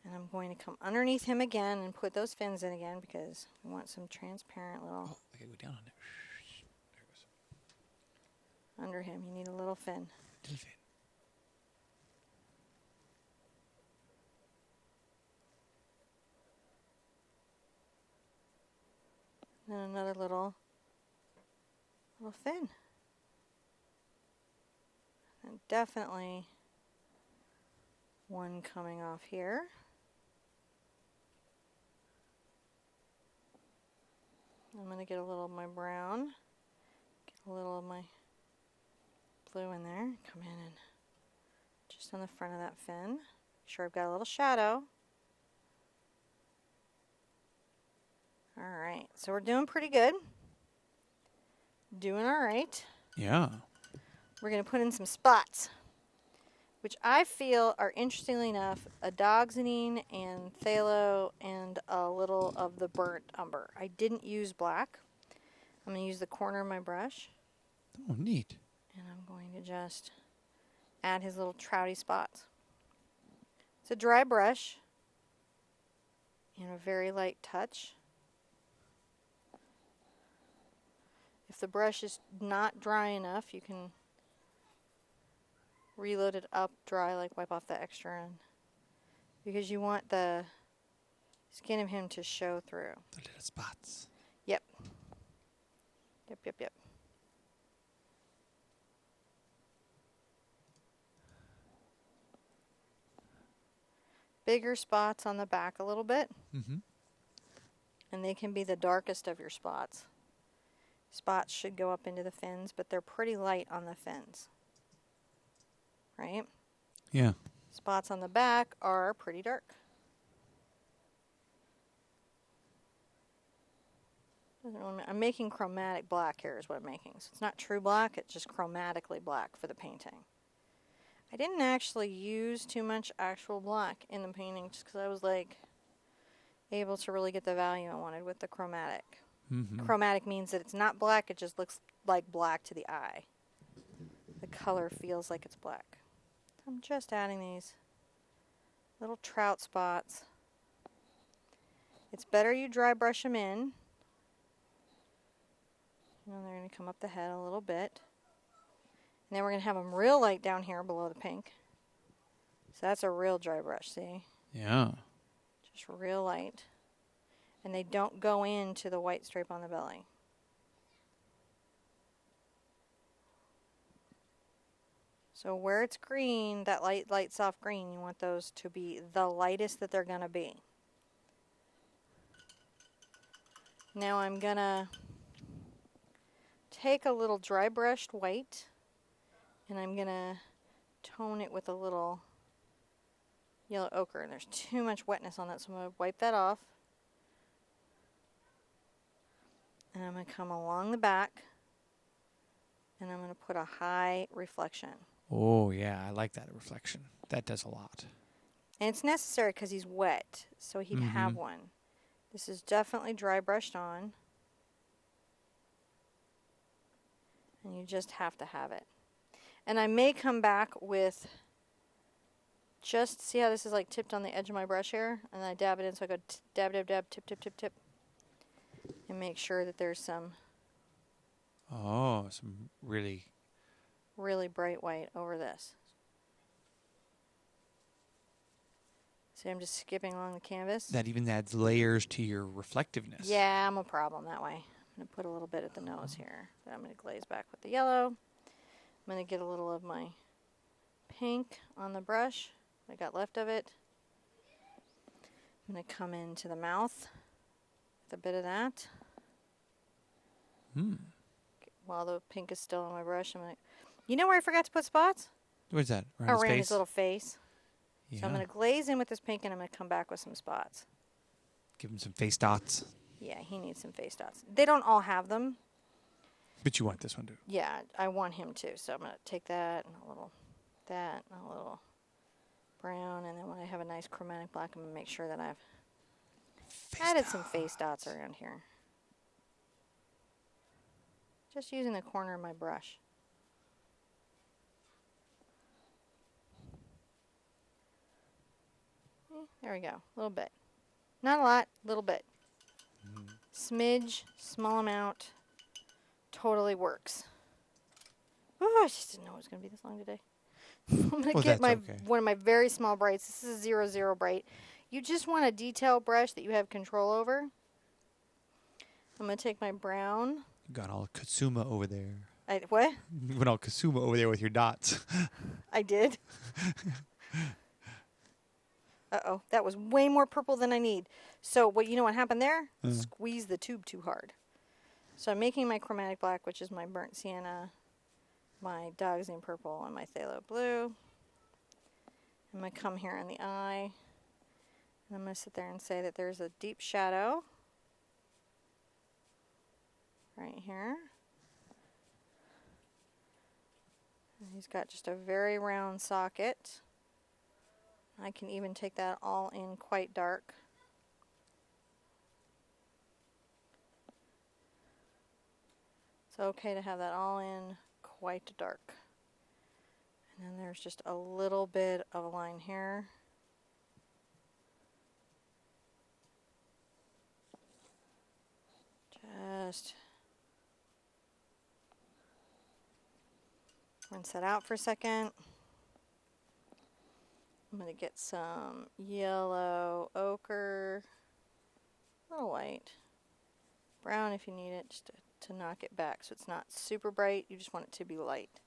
And I'm going to come underneath him again and put those fins in again because we want some transparent little... Oh, I gotta go down on there. There it goes. Under him, you need a little fin. Little fin. And then another little fin. And definitely one coming off here. I'm going to get a little of my brown, get a little of my blue in there, come in and just on the front of that fin. Make sure I've got a little shadow. Alright, so we're doing pretty good. Doing alright. Yeah. We're going to put in some spots, which I feel are, interestingly enough, a Doxanine and phthalo and a little of the burnt umber. I didn't use black. I'm going to use the corner of my brush. Oh, neat. And I'm going to just add his little trouty spots. It's a dry brush and a very light touch. If the brush is not dry enough, you can reload it up dry, like wipe off the extra end. Because you want the skin of him to show through. The little spots. Yep. Yep. Bigger spots on the back a little bit. Mm-hmm. And they can be the darkest of your spots. Spots should go up into the fins, but they're pretty light on the fins. Right? Yeah. Spots on the back are pretty dark. I'm making chromatic black here is what I'm making. So it's not true black, it's just chromatically black for the painting. I didn't actually use too much actual black in the painting just because I was like able to really get the value I wanted with the chromatic. Mm-hmm. Chromatic means that it's not black, it just looks like black to the eye. The color feels like it's black. I'm just adding these little trout spots. It's better you dry brush them in. And they're going to come up the head a little bit. And then we're going to have them real light down here below the pink. So that's a real dry brush, see? Yeah. Just real light. And they don't go into the white stripe on the belly. So where it's green, that light soft green, you want those to be the lightest that they're going to be. Now I'm going to take a little dry brushed white and I'm going to tone it with a little yellow ochre. And there's too much wetness on that, so I'm going to wipe that off. And I'm going to come along the back and I'm going to put a high reflection. Oh, yeah. I like that reflection. That does a lot. And it's necessary because he's wet, so he'd have one. This is definitely dry brushed on. And you just have to have it. And I may come back with, just see how this is like tipped on the edge of my brush here? And I dab it in, so I go dab, dab, dab, tip, tip, tip, tip. And make sure that there's some really bright white over this. See, I'm just skipping along the canvas. that even adds layers to your reflectiveness. Yeah, I'm a problem that way. I'm going to put a little bit at the nose here. Then I'm going to glaze back with the yellow. I'm going to get a little of my pink on the brush. I got left of it. I'm going to come into the mouth with a bit of that. While the pink is still on my brush, I'm going to... You know where I forgot to put spots? What's that? Around his his little face. Yeah. So I'm going to glaze in with this pink and I'm going to come back with some spots. Give him some face dots. Yeah, he needs some face dots. They don't all have them. But you want this one to. Yeah, I want him to. So I'm going to take that and a little that and a little brown. And then when I have a nice chromatic black, I'm going to make sure that I've added some face dots around here. Just using the corner of my brush. There we go. A little bit. Not a lot, little bit. Smidge, small amount. Totally works. Oh, I just didn't know it was going to be this long today. I'm going to Well, get that's okay. one of my very small brights. This is a 00 bright. You just want a detail brush that you have control over. I'm going to take my brown. You got all Kasuma over there. What? You went all Kasuma over there with your dots. I did. Uh-oh, that was way more purple than I need. So you know what happened there? Squeeze the tube too hard. So I'm making my chromatic black, which is my burnt sienna, my dog's name purple, and my phthalo blue. I'm going to come here in the eye, and I'm going to sit there and say that there's a deep shadow right here. And he's got just a very round socket. I can even take that all in quite dark. It's okay to have that all in quite dark. And then there's just a little bit of a line here. Just rinse that out for a second. I'm going to get some yellow ochre, a little white, brown if you need it, just to knock it back so it's not super bright. You just want it to be light.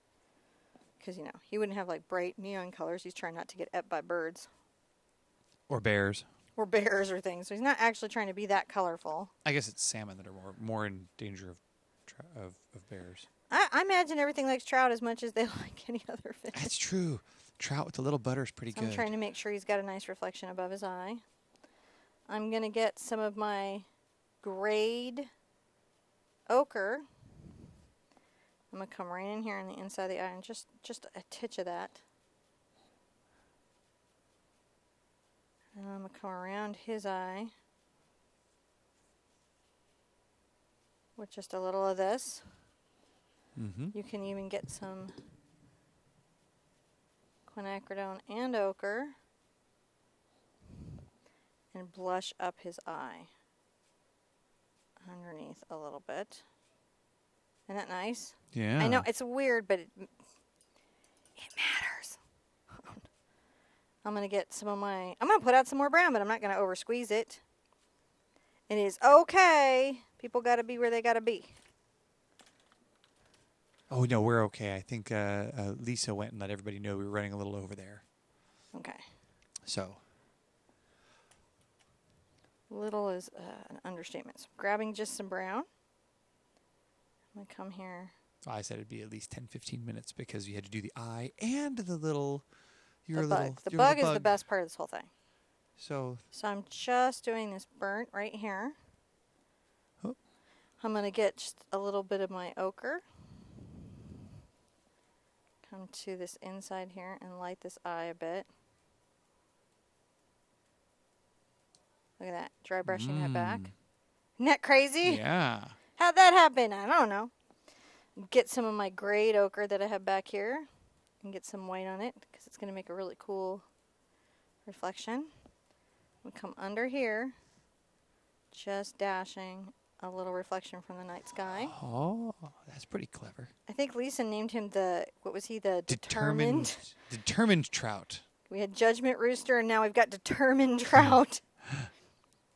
Because, you know, he wouldn't have like bright neon colors. He's trying not to get ate by birds. Or bears. Or bears or things. So he's not actually trying to be that colorful. I guess it's salmon that are more in danger of bears. I imagine everything likes trout as much as they like any other fish. That's true. Trout with the little butter is pretty So good. I'm trying to make sure he's got a nice reflection above his eye. I'm going to get some of my grayed ochre. I'm going to come right in here on the inside of the eye and just a titch of that. And I'm going to come around his eye with just a little of this. Mm-hmm. You can even get some quinacridone and ochre and blush up his eye underneath a little bit. Isn't that nice? Yeah. I know it's weird, but it matters. I'm going to get some of my, I'm going to put out some more brown, but I'm not going to over squeeze it. It is okay. People got to be where they got to be. Oh, no, we're okay. I think Lisa went and let everybody know we were running a little over there. Okay. So. Little is an understatement. So grabbing just some brown. I'm going to come here. I said it'd be at least 10, 15 minutes because you had to do the eye and the little... The bug. The bug is the best part of this whole thing. So I'm just doing this burnt right here. Oh. I'm going to get just a little bit of my ochre. Come to this inside here and light this eye a bit. Look at that. Dry brushing that back. Isn't that crazy? yeah. How'd that happen? I don't know. Get some of my grayed ochre that I have back here and get some white on it because it's going to make a really cool reflection. We'll come under here, just dashing a little reflection from the night sky. Oh, that's pretty clever. I think Lisa named him the determined. Determined trout. We had Judgment Rooster, and now we've got Determined Trout.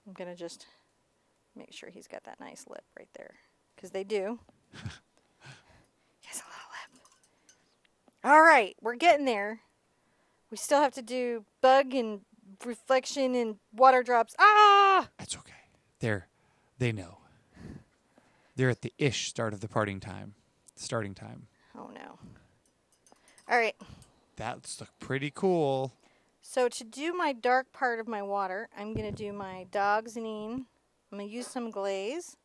I'm going to just make sure he's got that nice lip right there, because they do. He has a little lip. All right, we're getting there. We still have to do bug and reflection and water drops. Ah! That's okay. They know. They're at the start of the starting time. Oh, no. All right. That's pretty cool. So to do my dark part of my water, I'm going to do my Dog's Neen. I'm going to use some glaze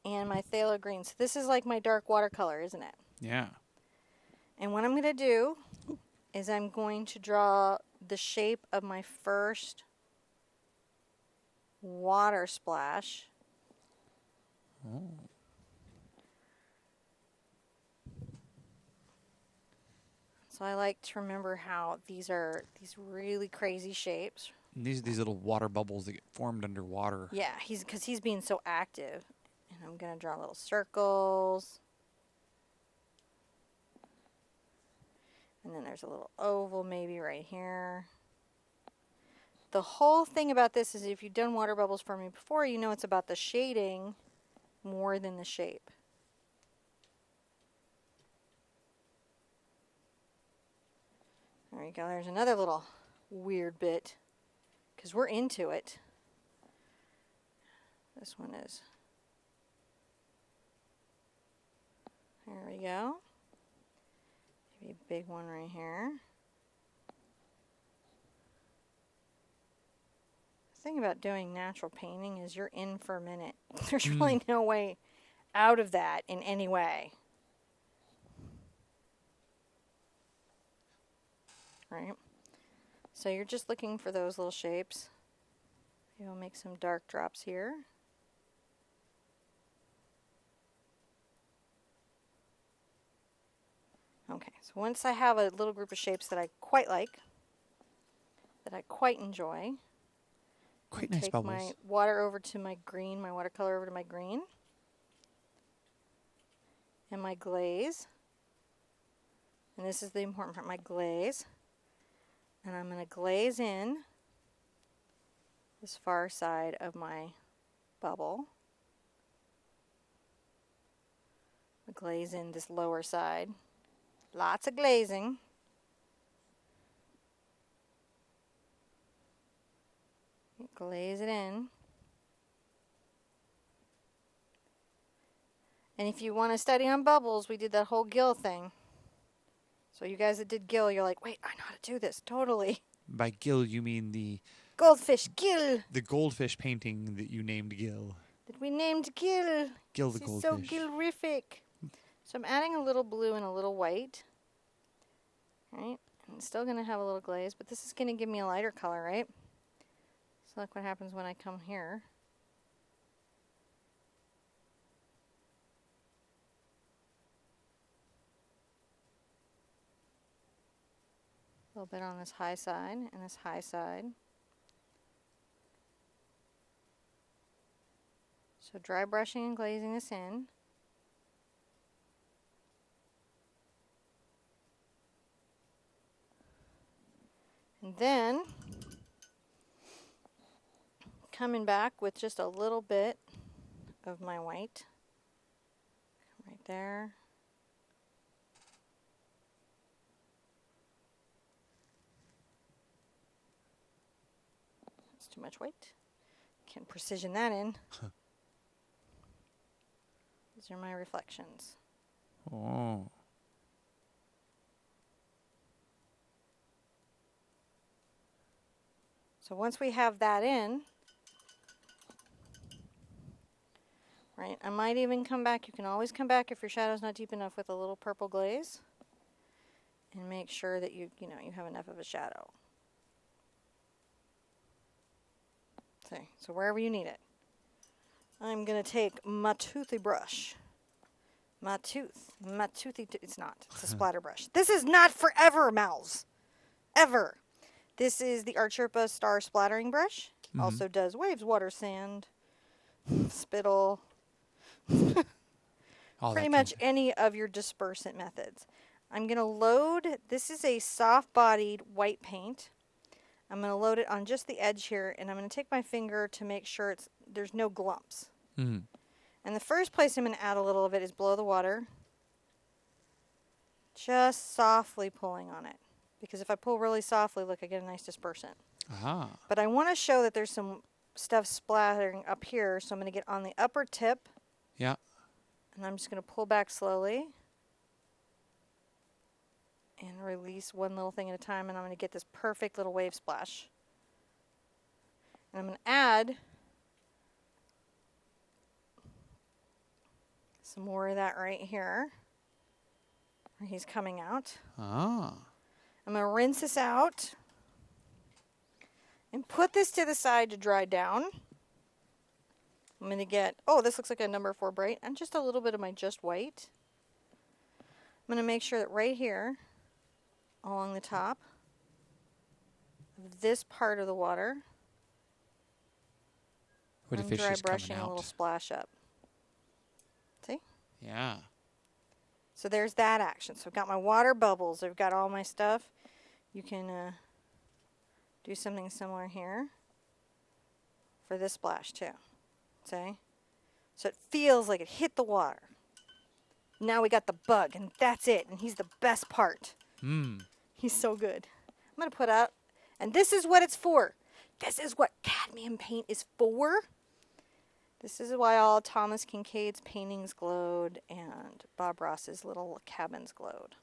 and my phthalo green. So this is like my dark watercolor, isn't it? Yeah. And what I'm going to do is I'm going to draw the shape of my first water splash. Oh. So So I like to remember how these are these really crazy shapes. And these little water bubbles that get formed underwater. Yeah, because he's being so active. And I'm going to draw little circles. And then there's a little oval maybe right here. The whole thing about this is if you've done water bubbles for me before, you know it's about the shading more than the shape. There you go. There's another little weird bit because we're into it. This one is. There we go. Maybe a big one right here. The thing about doing natural painting is you're in for a minute. There's really no way out of that in any way. Right? So you're just looking for those little shapes. Maybe I'll make some dark drops here. Okay, so once I have a little group of shapes that I quite like, that I quite enjoy, Quite nice take bubbles. my water over to my green, my watercolor over to my green, and my glaze. And this is the important part, my glaze. And I'm going to glaze in this far side of my bubble. Glaze in this lower side. Lots of glazing. Glaze it in. And if you want to study on bubbles, we did that whole gill thing. So you guys that did gill, you're like, wait, I know how to do this. Totally. By gill, you mean the Goldfish gill. goldfish painting that you named Gill. That we named gill. Gill the This is so goldfish. gillrific. So I'm adding a little blue and a little white. Right? And it's still going to have a little glaze, but this is going to give me a lighter color, right? So look what happens when I come here. A little bit on this high side and this high side. So dry brushing and glazing this in. And then coming back with just a little bit of my white right there. That's too much white. Can't precision that in. These are my reflections. Oh. So once we have that in, right, I might even come back. You can always come back if your shadow's not deep enough with a little purple glaze and make sure that you have enough of a shadow. See, so wherever you need it. I'm going to take my toothy brush. My toothy, it's not. It's a splatter brush. This is not forever, Mouse. Ever. This is the TheArtSherpa Star Splattering Brush. Also does waves, water, sand, spittle. Pretty much any of your dispersant methods. I'm going to load, this is a soft-bodied white paint. I'm going to load it on just the edge here, and I'm going to take my finger to make sure there's no glumps. Mm. And the first place I'm going to add a little of it is below the water. Just softly pulling on it. Because if I pull really softly, look, I get a nice dispersant. Ah. But I want to show that there's some stuff splattering up here, so I'm going to get on the upper tip. Yeah. And I'm just going to pull back slowly. And release one little thing at a time, and I'm going to get this perfect little wave splash. And I'm going to add some more of that right here, where he's coming out. Ah. I'm going to rinse this out and put this to the side to dry down. I'm going to get, oh, this looks like a number 4 bright, and just a little bit of my just white. I'm going to make sure that right here, along the top of this part of the water. What I'm if it's dry just brushing coming a little out? splash up. See? Yeah. So there's that action. So I've got my water bubbles. I've got all my stuff. You can do something similar here for this splash too. See? So it feels like it hit the water. Now we got the bug, and that's it. And he's the best part. He's so good. I'm going to put out, and this is what it's for. This is what cadmium paint is for. This is why all Thomas Kincaid's paintings glowed and Bob Ross's little cabins glowed.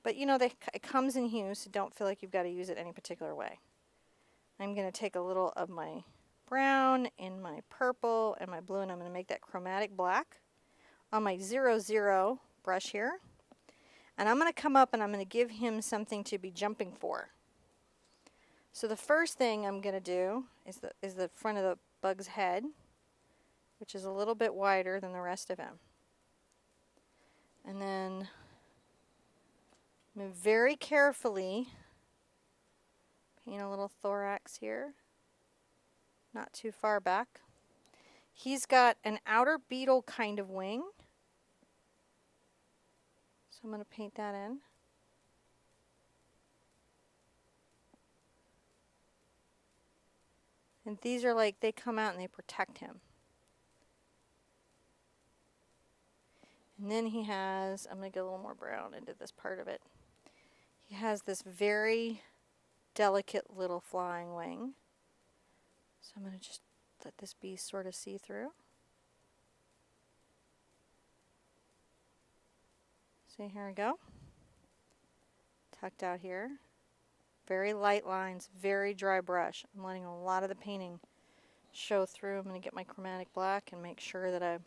But you know, it comes in hues, so don't feel like you've got to use it any particular way. I'm going to take a little of my brown and my purple and my blue, and I'm going to make that chromatic black on my 00 brush here. And I'm going to come up and I'm going to give him something to be jumping for. So the first thing I'm going to do is the front of the bug's head, which is a little bit wider than the rest of him. And then I'm going to very carefully paint a little thorax here, not too far back. He's got an outer beetle kind of wing, so I'm going to paint that in. And these are like, they come out and they protect him. And then he has, I'm going to get a little more brown into this part of it. He has this very delicate little flying wing. So I'm going to just let this be sort of see-through. See, here we go. Tucked out here. Very light lines, very dry brush. I'm letting a lot of the painting show through. I'm going to get my chromatic black and make sure that I'm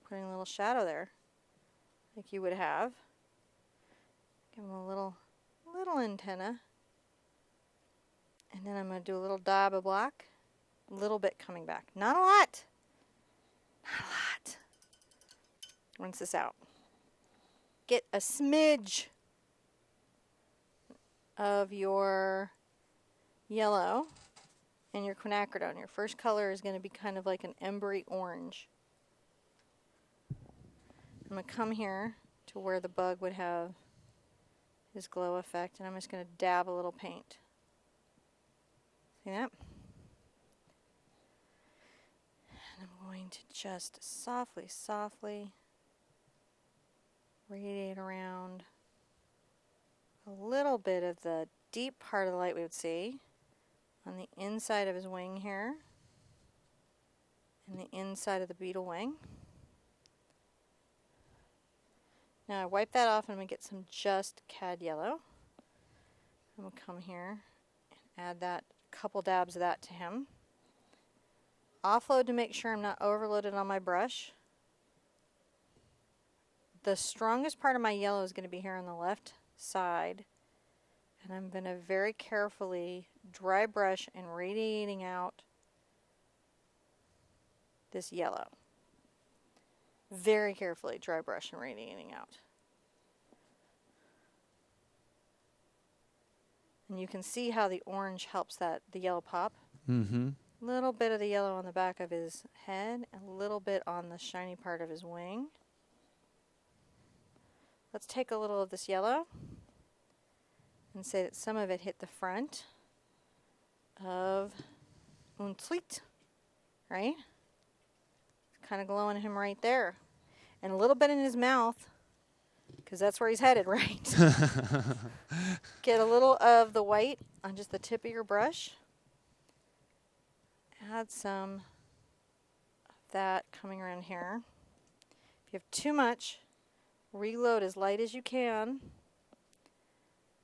putting a little shadow there, like you would have. Give him a little antenna. And then I'm going to do a little dab of black. A little bit coming back. Not a lot. Not a lot. Rinse this out. Get a smidge of your yellow and your quinacridone. Your first color is going to be kind of like an embery orange. I'm going to come here to where the bug would have his glow effect, and I'm just going to dab a little paint. See that? And I'm going to just softly, softly radiate around a little bit of the deep part of the light we would see on the inside of his wing here and the inside of the beetle wing. Now I wipe that off and I'm going to get some just cad yellow. I'm going to come here and add that couple dabs of that to him. Offload to make sure I'm not overloaded on my brush. The strongest part of my yellow is going to be here on the left side, and I'm going to very carefully dry brush and radiating out this yellow. Very carefully dry brush and radiating out. And you can see how the orange helps the yellow pop. Mm-hmm. Little bit of the yellow on the back of his head, a little bit on the shiny part of his wing. Let's take a little of this yellow and say that some of it hit the front of Untitled, right? It's kind of glowing him right there. And a little bit in his mouth, because that's where he's headed, right? Get a little of the white on just the tip of your brush. Add some of that coming around here. If you have too much, reload as light as you can.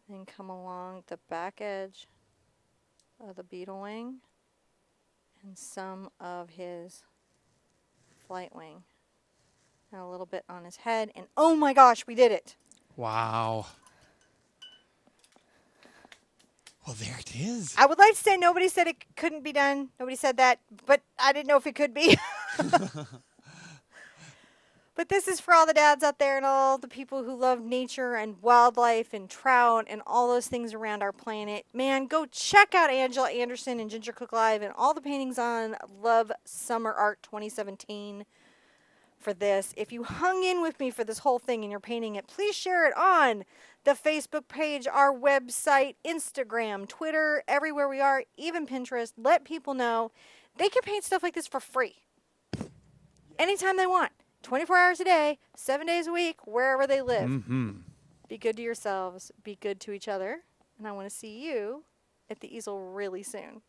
Then come along the back edge of the beetle wing and some of his flight wing. And a little bit on his head. And oh my gosh, we did it! Wow. Well, there it is. I would like to say nobody said it couldn't be done. Nobody said that, but I didn't know if it could be. But this is for all the dads out there and all the people who love nature and wildlife and trout and all those things around our planet. Man, go check out Angela Anderson and Ginger Cook Live and all the paintings on Love Summer Art 2017 for this. If you hung in with me for this whole thing and you're painting it, please share it on the Facebook page, our website, Instagram, Twitter, everywhere we are, even Pinterest. Let people know they can paint stuff like this for free anytime they want. 24 hours a day, 7 days a week, wherever they live. Mm-hmm. Be good to yourselves. Be good to each other. And I want to see you at the easel really soon.